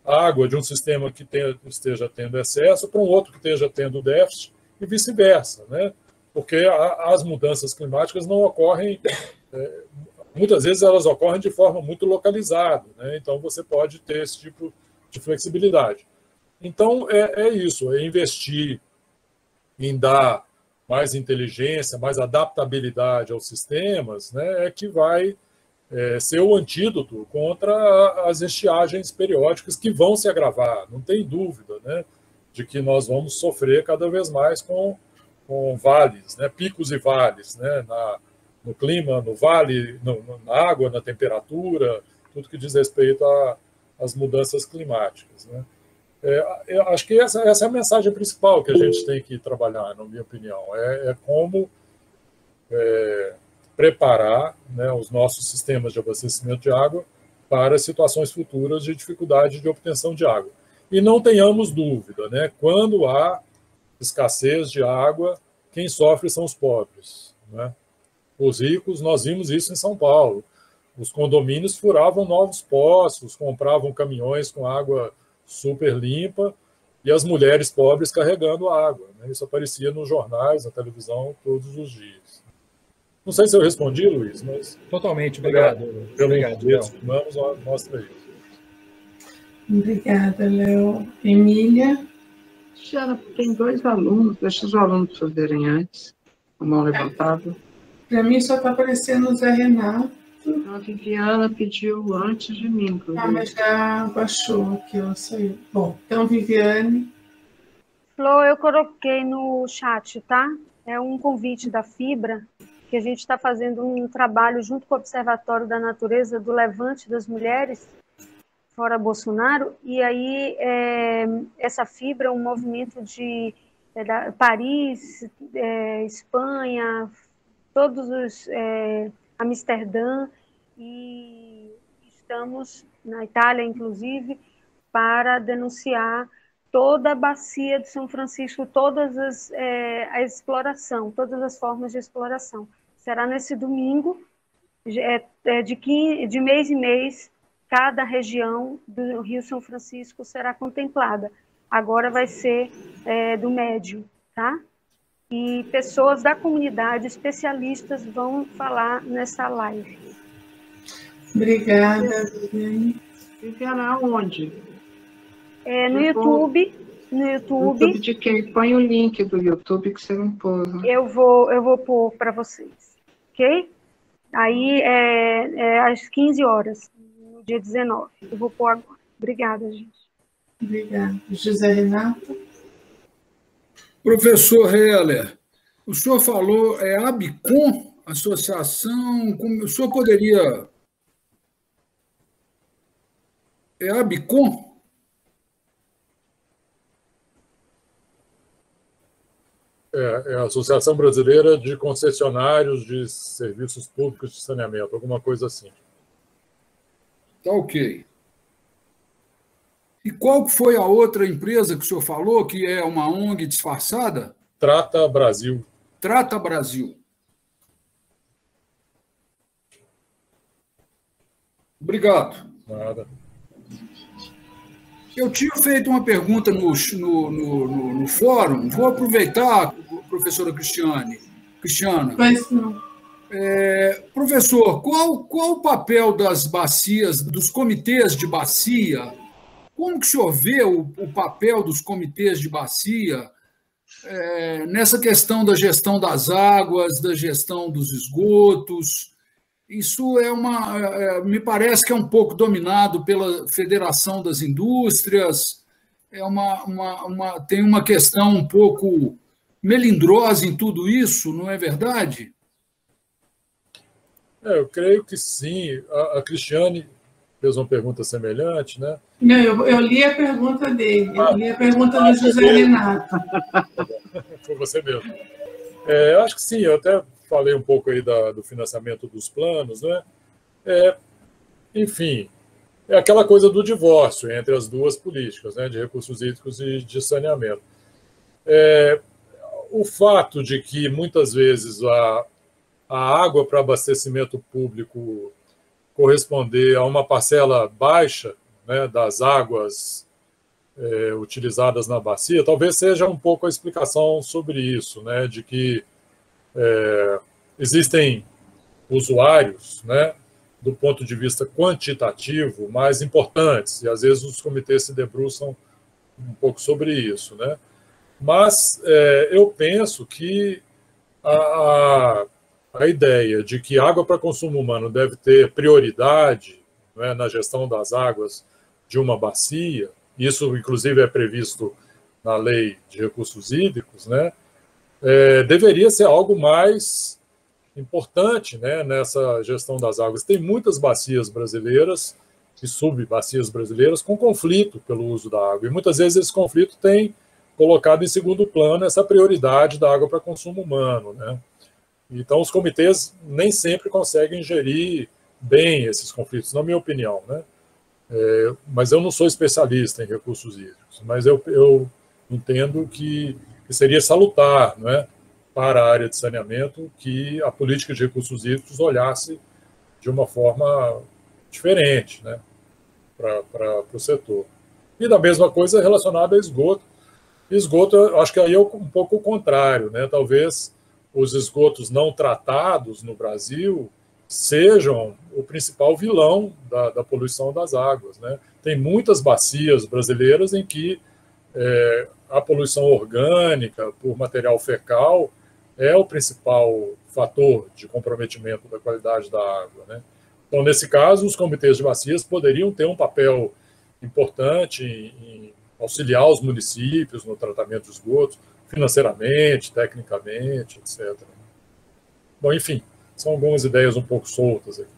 água de um sistema que esteja tendo excesso para um outro que esteja tendo déficit e vice-versa, né? Porque as mudanças climáticas não ocorrem, muitas vezes elas ocorrem de forma muito localizada, né? Então você pode ter esse tipo de flexibilidade. Então é isso, é investir em dar mais inteligência, mais adaptabilidade aos sistemas, né? Que vai ser o antídoto contra as estiagens periódicas que vão se agravar, não tem dúvida, né, de que nós vamos sofrer cada vez mais com vales, né, picos e vales, né, no clima, no vale, na água, na temperatura, tudo que diz respeito às mudanças climáticas, né. Eu acho que essa é a mensagem principal que a gente tem que trabalhar, na minha opinião, como preparar, né, os nossos sistemas de abastecimento de água para situações futuras de dificuldade de obtenção de água. E não tenhamos dúvida, né, quando há escassez de água, quem sofre são os pobres, né? Os ricos, nós vimos isso em São Paulo. Os condomínios furavam novos poços, compravam caminhões com água super limpa e as mulheres pobres carregando água, né? Isso aparecia nos jornais, na televisão, todos os dias. Não sei se eu respondi, Luiz, mas... Totalmente, obrigado. Obrigado, Léo. Mostra isso. Obrigada, Léo. Emília? Tiana, tem 2 alunos, deixa os alunos fazerem antes, com a mão levantada. Para mim só está aparecendo o Zé Renato. A Viviana pediu antes de mim. Mas já baixou aqui, eu sei. Bom, então, Viviane. Flor, eu coloquei no chat, tá? É um convite da Fibra, que a gente está fazendo um trabalho junto com o Observatório da Natureza do Levante das Mulheres, fora Bolsonaro, e aí essa Fibra é um movimento de Paris, Espanha, todos os Amsterdã, e estamos na Itália, inclusive, para denunciar toda a bacia de São Francisco, todas a exploração, todas as formas de exploração. Será nesse domingo, de mês em mês, cada região do Rio São Francisco será contemplada. agora vai ser do médio, tá? E pessoas da comunidade, especialistas, vão falar nessa live. Obrigada. Viviana, aonde? No YouTube. No YouTube de quem? Põe o link do YouTube que você não pôs. Né? Eu vou pôr para vocês, ok? Aí às 15 horas, no dia 19. Eu vou pôr agora. Obrigada, gente. Obrigada. José Renato? Professor Heller, o senhor falou, ABCOM, associação, o senhor poderia... É ABCOM? É a Associação Brasileira de Concessionários de Serviços Públicos de Saneamento, alguma coisa assim. Tá ok. E qual foi a outra empresa que o senhor falou, que é uma ONG disfarçada? Trata Brasil. Trata Brasil. Obrigado. Nada. Eu tinha feito uma pergunta no fórum, vou aproveitar, professora Cristiana. Pois não. Professor, qual o papel das bacias, dos comitês de bacia? Como que o senhor vê o papel dos comitês de bacia nessa questão da gestão das águas, da gestão dos esgotos? Isso me parece que é um pouco dominado pela Federação das Indústrias, tem uma questão um pouco melindrosa em tudo isso, não é verdade? Eu creio que sim. A Cristiane fez uma pergunta semelhante, né? Não, eu li a pergunta dele, eu li a pergunta do José Renato. Foi você mesmo. Acho que sim, eu até falei um pouco aí do financiamento dos planos, né? Enfim, é aquela coisa do divórcio entre as duas políticas, né? De recursos hídricos e de saneamento. O fato de que, muitas vezes, a água para abastecimento público corresponder a uma parcela baixa, né, das águas utilizadas na bacia, talvez seja um pouco a explicação sobre isso, né, de que existem usuários, né, do ponto de vista quantitativo mais importantes, e às vezes os comitês se debruçam um pouco sobre isso, né? Mas eu penso que a ideia de que água para consumo humano deve ter prioridade, né, na gestão das águas de uma bacia, isso inclusive é previsto na Lei de Recursos Hídricos, né, deveria ser algo mais importante, né, nessa gestão das águas. Tem muitas bacias brasileiras e subbacias brasileiras com conflito pelo uso da água, e muitas vezes esse conflito tem colocado em segundo plano essa prioridade da água para consumo humano, né? Então, os comitês nem sempre conseguem gerir bem esses conflitos, na minha opinião, né? Mas eu não sou especialista em recursos hídricos, mas eu entendo que seria salutar, né, para a área de saneamento que a política de recursos hídricos olhasse de uma forma diferente, né, para o setor. E da mesma coisa relacionada a esgoto. Esgoto, eu acho que aí é um pouco o contrário, né? Talvez os esgotos não tratados no Brasil sejam o principal vilão da poluição das águas, né? Tem muitas bacias brasileiras em que a poluição orgânica por material fecal é o principal fator de comprometimento da qualidade da água, né? Então, nesse caso, os comitês de bacias poderiam ter um papel importante em auxiliar os municípios no tratamento de esgotos, financeiramente, tecnicamente, etc. Bom, enfim, são algumas ideias um pouco soltas aqui.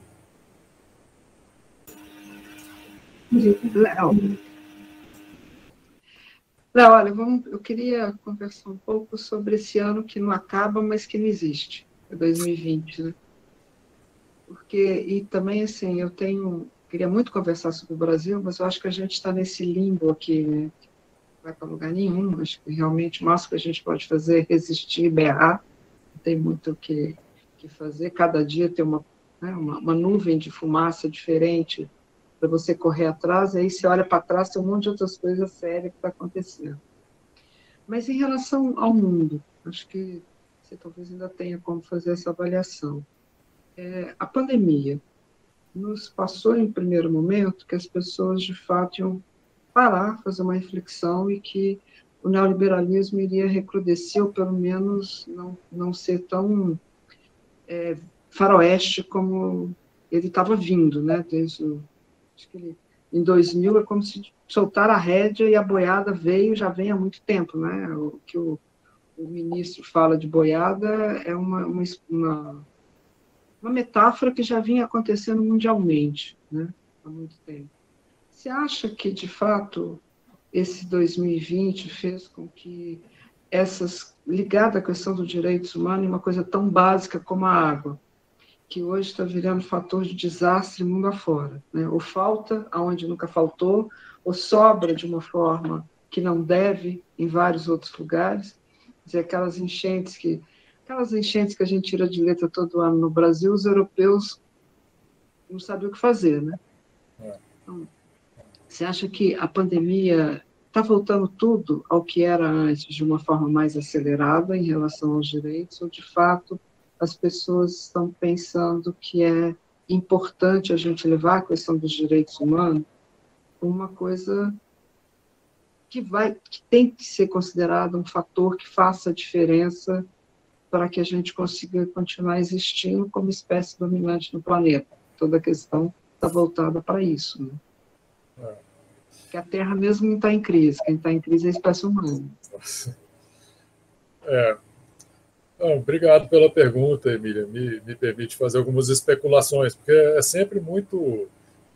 Léo, olha, eu queria conversar um pouco sobre esse ano que não acaba, mas que não existe, é 2020, né? E também, assim, queria muito conversar sobre o Brasil, mas eu acho que a gente está nesse limbo aqui, né? Não vai para lugar nenhum. Acho que realmente o máximo que a gente pode fazer é resistir e berrar. Não tem muito o que fazer. Cada dia tem uma nuvem de fumaça diferente para você correr atrás, e aí você olha para trás, tem um monte de outras coisas sérias que está acontecendo. Mas em relação ao mundo, acho que você talvez ainda tenha como fazer essa avaliação. A pandemia nos passou em primeiro momento que as pessoas de fato iam parar, fazer uma reflexão e que o neoliberalismo iria recrudescer, ou pelo menos não ser tão faroeste como ele estava vindo, né? Acho que em 2000 é como se soltar a rédea e a boiada já vem há muito tempo, né? O que o ministro fala de boiada é uma metáfora que já vinha acontecendo mundialmente, né? Há muito tempo. Você acha que, de fato, esse 2020 fez com que ligada à questão dos direitos humanos, uma coisa tão básica como a água, que hoje está virando fator de desastre mundo afora, né? Ou falta aonde nunca faltou, ou sobra de uma forma que não deve em vários outros lugares. Quer dizer, aquelas enchentes que a gente tira de letra todo ano no Brasil, os europeus não sabiam o que fazer, né? Então, você acha que a pandemia está voltando tudo ao que era antes, de uma forma mais acelerada em relação aos direitos, ou, de fato, as pessoas estão pensando que é importante a gente levar a questão dos direitos humanos como uma coisa que tem que ser considerada um fator que faça a diferença para que a gente consiga continuar existindo como espécie dominante no planeta? Toda a questão está voltada para isso, né? Que a Terra mesmo não está em crise, quem está em crise é a espécie humana. Obrigado pela pergunta, Emília. Me permite fazer algumas especulações, porque é sempre muito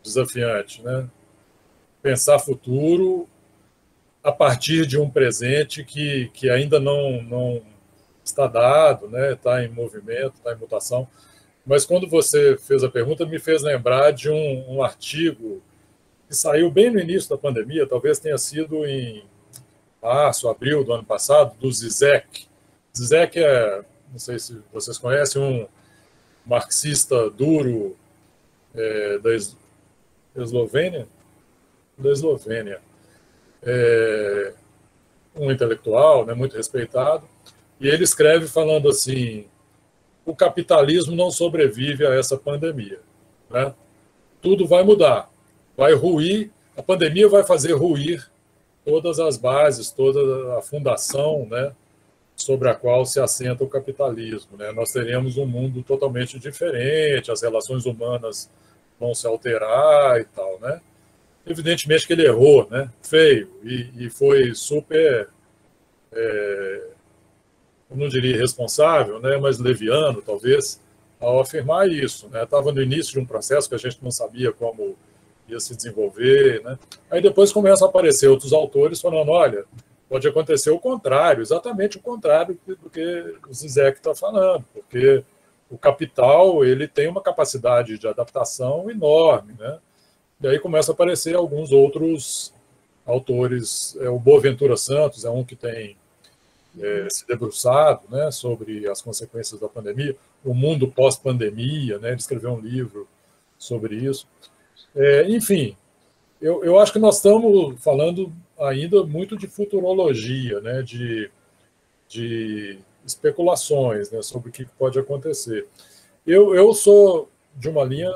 desafiante, né? Pensar futuro a partir de um presente que ainda não está dado, né? Está em movimento, está em mutação. Mas quando você fez a pergunta, me fez lembrar de um artigo que saiu bem no início da pandemia, talvez tenha sido em março, abril do ano passado, do Zizek. Zizek não sei se vocês conhecem, um marxista duro da Eslovênia. Um intelectual, né, muito respeitado, e ele escreve falando assim: o capitalismo não sobrevive a essa pandemia, né? Tudo vai mudar, vai ruir, a pandemia vai fazer ruir todas as bases, toda a fundação, né, sobre a qual se assenta o capitalismo, né? Nós teremos um mundo totalmente diferente, as relações humanas vão se alterar e tal, né? Evidentemente que ele errou, né? Feio, e foi super, eu não diria irresponsável, né? Mas leviano, talvez, ao afirmar isso, né? Estava no início de um processo que a gente não sabia como ia se desenvolver, né? Aí depois começam a aparecer outros autores falando: olha, pode acontecer o contrário, exatamente o contrário do que o Zizek está falando, porque o capital ele tem uma capacidade de adaptação enorme, né? E aí começam a aparecer alguns outros autores, o Boaventura Santos é um que tem se debruçado, né, sobre as consequências da pandemia, o mundo pós-pandemia, né? Ele escreveu um livro sobre isso. Enfim, eu acho que nós estamos falando ainda muito de futurologia, né, de especulações, né, sobre o que pode acontecer. Eu sou de uma linha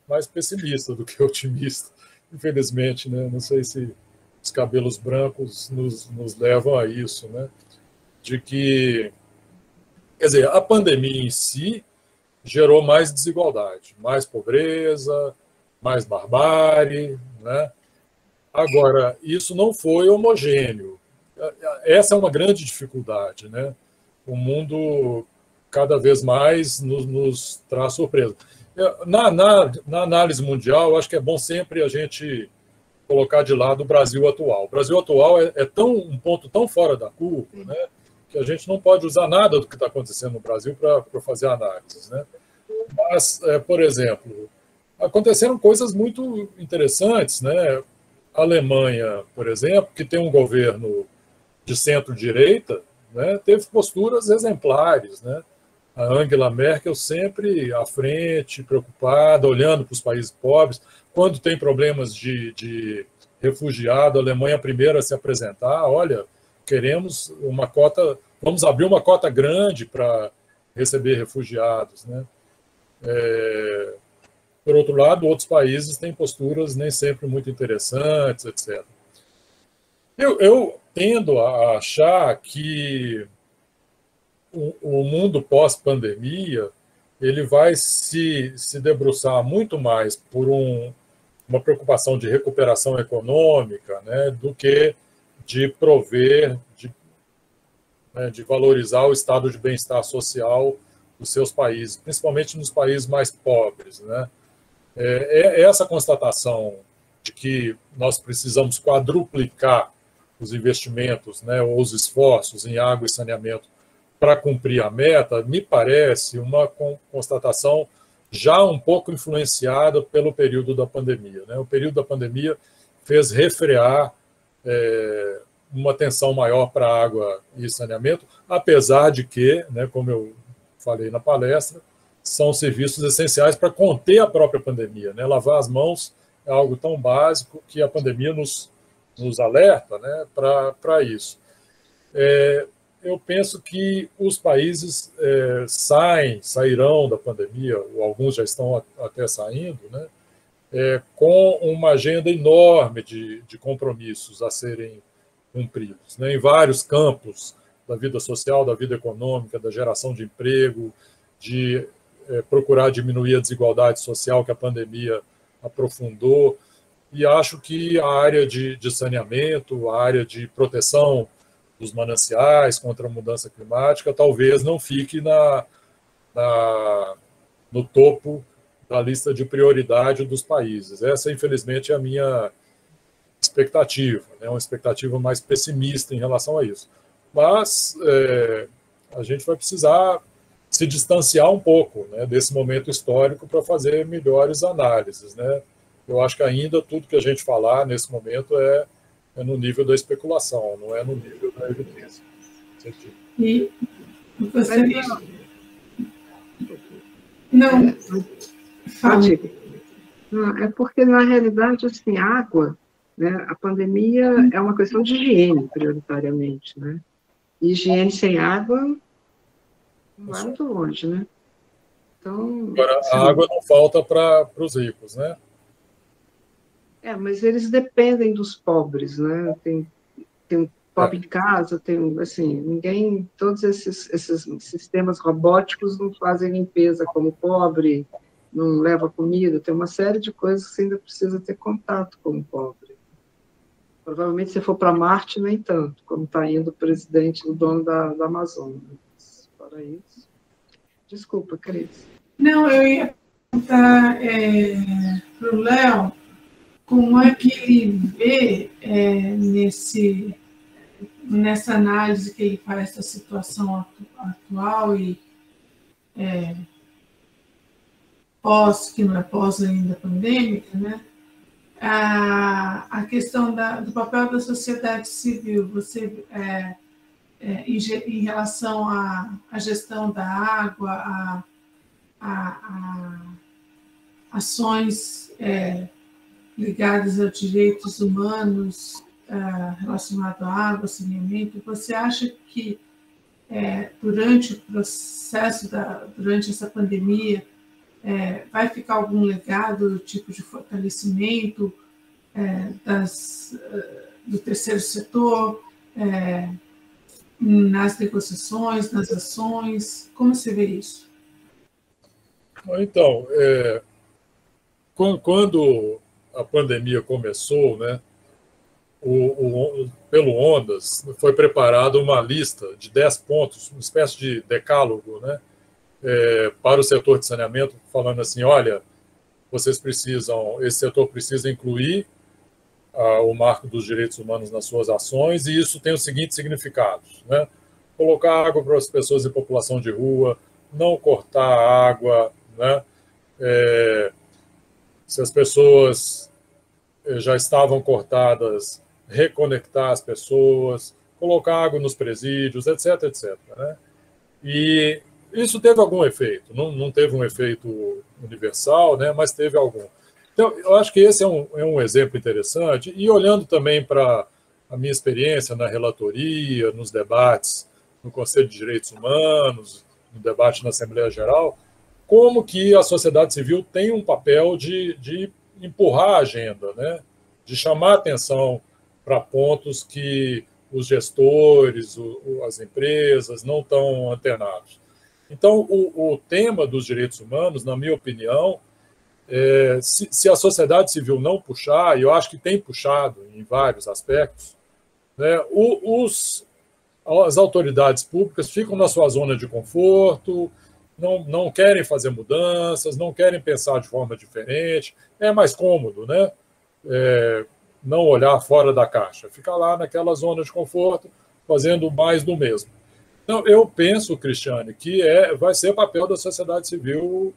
mais pessimista do que otimista, infelizmente, né? Não sei se os cabelos brancos nos levam a isso, né? De que, quer dizer, a pandemia em si gerou mais desigualdade, mais pobreza, mais barbárie, né? Agora, isso não foi homogêneo. Essa é uma grande dificuldade, né? O mundo cada vez mais nos traz surpresa. Na análise mundial, acho que é bom sempre a gente colocar de lado o Brasil atual. O Brasil atual é um ponto tão fora da curva, né, que a gente não pode usar nada do que está acontecendo no Brasil para fazer análises, né? Mas, por exemplo, aconteceram coisas muito interessantes, né? A Alemanha, por exemplo, que tem um governo de centro-direita, né, teve posturas exemplares, né? a Angela Merkel sempre à frente, preocupada, olhando para os países pobres. Quando tem problemas de refugiado, a Alemanha é a primeira a se apresentar. Olha, queremos uma cota, vamos abrir uma cota grande para receber refugiados, né? Por outro lado, outros países têm posturas nem sempre muito interessantes, etc. Eu tendo a achar que o mundo pós-pandemia ele vai se debruçar muito mais por uma preocupação de recuperação econômica, né, do que de prover, de valorizar o estado de bem-estar social dos seus países, principalmente nos países mais pobres, né? Essa constatação de que nós precisamos quadruplicar os investimentos, né, ou os esforços em água e saneamento para cumprir a meta, me parece uma constatação já um pouco influenciada pelo período da pandemia, né? O período da pandemia fez refrear uma atenção maior para água e saneamento, apesar de que, né, como eu falei na palestra, são serviços essenciais para conter a própria pandemia, né? Lavar as mãos é algo tão básico que a pandemia nos alerta, né, para isso. Eu penso que os países sairão da pandemia, ou alguns já estão até saindo, né, com uma agenda enorme de compromissos a serem cumpridos, né, em vários campos da vida social, da vida econômica, da geração de emprego, de procurar diminuir a desigualdade social que a pandemia aprofundou. E acho que a área de saneamento, a área de proteção dos mananciais contra a mudança climática, talvez não fique no topo da lista de prioridade dos países. Essa, infelizmente, é a minha expectativa, né? Uma expectativa mais pessimista em relação a isso. Mas a gente vai precisar se distanciar um pouco, né, desse momento histórico para fazer melhores análises, né? Eu acho que ainda tudo que a gente falar nesse momento é no nível da especulação, não é no nível da evidência. E você... Não, é porque, na realidade, assim, água, né, a pandemia é uma questão de higiene, prioritariamente, né? E higiene sem água não vai muito longe, né? Então, agora, a água não falta para os ricos, né? Mas eles dependem dos pobres, né? Tem um pobre em casa, assim, ninguém, todos esses sistemas robóticos não fazem limpeza como pobre, não leva comida, tem uma série de coisas que você ainda precisa ter contato com o pobre. Provavelmente, se for para Marte, nem tanto, como está indo o presidente, o dono da Amazônia. Mas, fora isso... Desculpa, Cris. Não, eu ia perguntar para o Léo como é que ele vê nessa análise que ele faz da situação atual e que não é pós ainda pandêmica, né? A questão do papel da sociedade civil, você em relação à gestão da água, a ações ligadas a direitos humanos relacionados à água, saneamento, você acha que durante o processo, durante essa pandemia, vai ficar algum legado, tipo de fortalecimento do terceiro setor, nas negociações, nas ações? Como você vê isso? Então, quando a pandemia começou, né, pelo Ondas, foi preparada uma lista de 10 pontos, uma espécie de decálogo, né, para o setor de saneamento, falando assim, olha, esse setor precisa incluir o marco dos direitos humanos nas suas ações, e isso tem os seguintes significados, né? Colocar água para as pessoas em população de rua, não cortar a água, né? Se as pessoas já estavam cortadas, reconectar as pessoas, colocar água nos presídios, etc., etc., né? E isso teve algum efeito. Não teve um efeito universal, né, mas teve algum. Então, eu acho que esse é um exemplo interessante. E olhando também para a minha experiência na relatoria, nos debates no Conselho de Direitos Humanos, no debate na Assembleia Geral, como que a sociedade civil tem um papel de empurrar a agenda, né? De chamar atenção para pontos que os gestores, as empresas não estão antenados. Então, o tema dos direitos humanos, na minha opinião, se a sociedade civil não puxar, e eu acho que tem puxado em vários aspectos, né, as autoridades públicas ficam na sua zona de conforto, não querem fazer mudanças, não querem pensar de forma diferente, é mais cômodo, né? Não olhar fora da caixa, ficar lá naquela zona de conforto, fazendo mais do mesmo. Então, eu penso, Cristiane, que vai ser papel da sociedade civil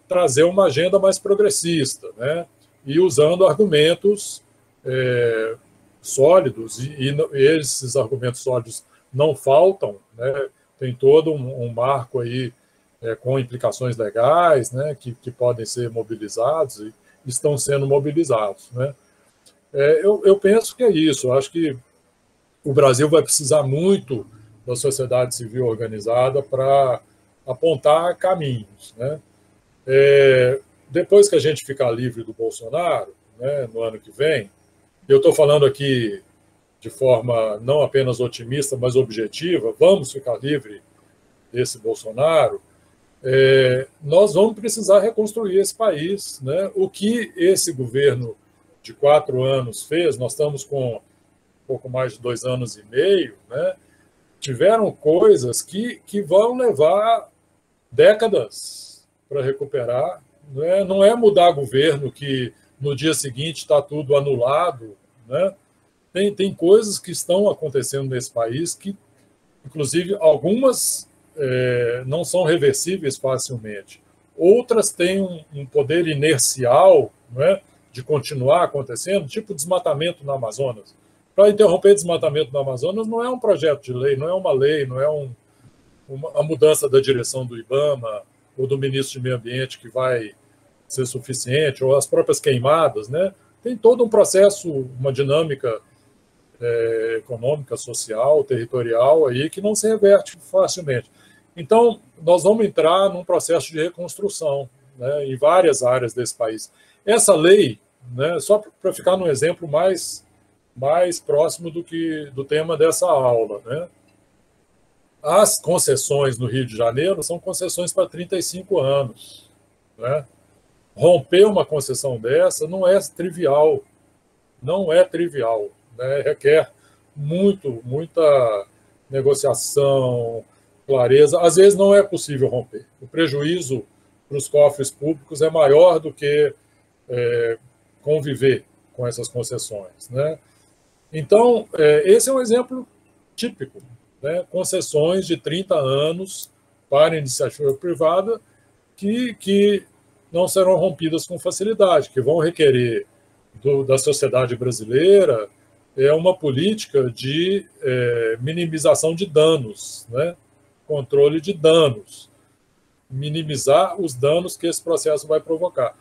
trazer uma agenda mais progressista, né? E usando argumentos sólidos, e esses argumentos sólidos não faltam, né? Tem todo um marco aí com implicações legais, né? Que podem ser mobilizados e estão sendo mobilizados, né? Eu penso que é isso. Eu acho que o Brasil vai precisar muito da sociedade civil organizada para apontar caminhos, né? Depois que a gente ficar livre do Bolsonaro, né, no ano que vem, eu estou falando aqui de forma não apenas otimista, mas objetiva, vamos ficar livre desse Bolsonaro, nós vamos precisar reconstruir esse país, né? O que esse governo de 4 anos fez, nós estamos com um pouco mais de 2 anos e meio, né? Tiveram coisas que vão levar décadas para recuperar. Não é mudar governo que no dia seguinte está tudo anulado, né? Tem coisas que estão acontecendo nesse país que, inclusive, algumas não são reversíveis facilmente. Outras têm um poder inercial, né, de continuar acontecendo, tipo desmatamento no Amazonas. Para interromper desmatamento no Amazonas não é um projeto de lei, não é uma lei, não é uma mudança da direção do IBAMA ou do ministro de Meio Ambiente que vai ser suficiente, ou as próprias queimadas, né? Tem todo um processo, uma dinâmica econômica, social, territorial aí que não se reverte facilmente. Então, nós vamos entrar num processo de reconstrução, né, em várias áreas desse país. Essa lei, né, só para ficar num exemplo mais próximo do tema dessa aula, né, as concessões no Rio de Janeiro são concessões para 35 anos. Né? Romper uma concessão dessa não é trivial, né? Requer muita negociação, clareza. Às vezes não é possível romper. O prejuízo para os cofres públicos é maior do que conviver com essas concessões. Né? Então, esse é um exemplo típico. Né? Concessões de 30 anos para iniciativa privada que não serão rompidas com facilidade, que vão requerer da sociedade brasileira uma política de minimização de danos, né? Controle de danos, minimizar os danos que esse processo vai provocar.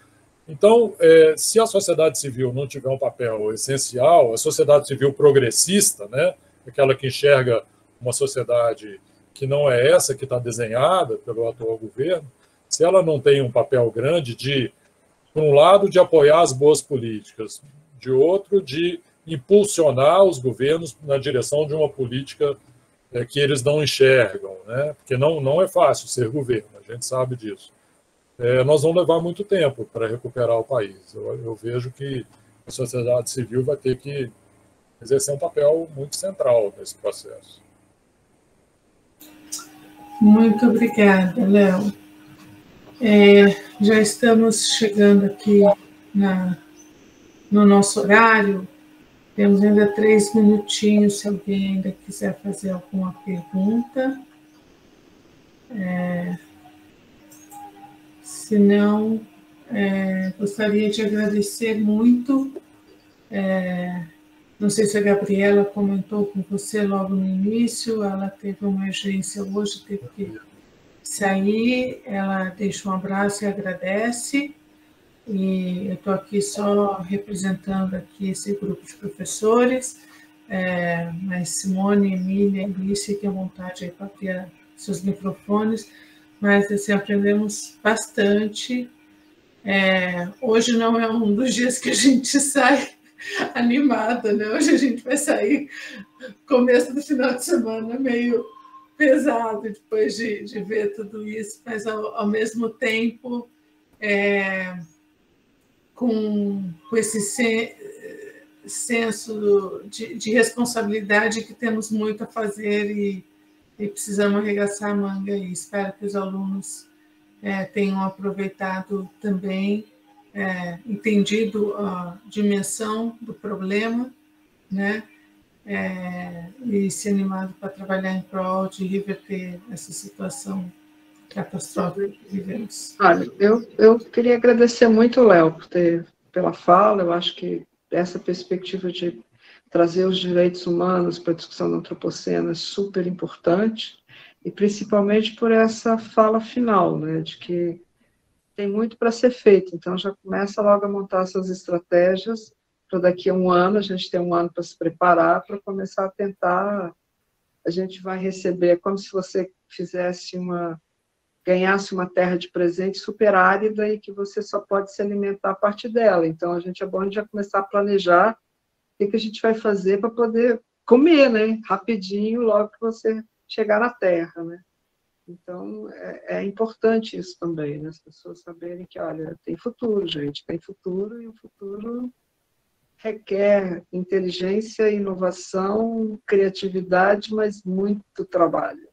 Então, se a sociedade civil não tiver um papel essencial, a sociedade civil progressista, né? Aquela que enxerga uma sociedade que não é essa que está desenhada pelo atual governo, se ela não tem um papel grande por um lado, de apoiar as boas políticas, de outro, de impulsionar os governos na direção de uma política que eles não enxergam, né? Porque não é fácil ser governo, a gente sabe disso. Nós vamos levar muito tempo para recuperar o país. Eu vejo que a sociedade civil vai ter que exercer um papel muito central nesse processo. Muito obrigada, Léo. Já estamos chegando aqui no nosso horário. Temos ainda 3 minutinhos, se alguém ainda quiser fazer alguma pergunta. Se não, gostaria de agradecer muito. Não sei se a Gabriela comentou com você logo no início, ela teve uma urgência hoje, teve que sair, ela deixa um abraço e agradece. E eu estou aqui só representando aqui esse grupo de professores, mas Simone, Emília, Alice, fiquem à vontade aí para abrir seus microfones, mas assim, aprendemos bastante. Hoje não é um dos dias que a gente sai animada, né? Hoje a gente vai sair começo do final de semana meio pesado depois de ver tudo isso, mas ao mesmo tempo com esse senso de responsabilidade que temos muito a fazer e precisamos arregaçar a manga, e espero que os alunos tenham aproveitado também, entendido a dimensão do problema, né? E se animado para trabalhar em prol de reverter essa situação catastrófica que vivemos. Olha, eu queria agradecer muito, Léo, pela fala. Eu acho que essa perspectiva de trazer os direitos humanos para a discussão da antropocena é super importante, e principalmente por essa fala final, né, de que tem muito para ser feito. Então, já começa logo a montar essas estratégias para daqui a um ano, a gente tem um ano para se preparar, para começar a tentar. A gente vai receber, como se você ganhasse uma terra de presente super árida e que você só pode se alimentar a partir dela. Então, é bom a gente já começar a planejar o que a gente vai fazer para poder comer, né, rapidinho, logo que você chegar na terra, né. Então, é importante isso também, né, as pessoas saberem que, olha, tem futuro, gente, tem futuro, e o futuro requer inteligência, inovação, criatividade, mas muito trabalho.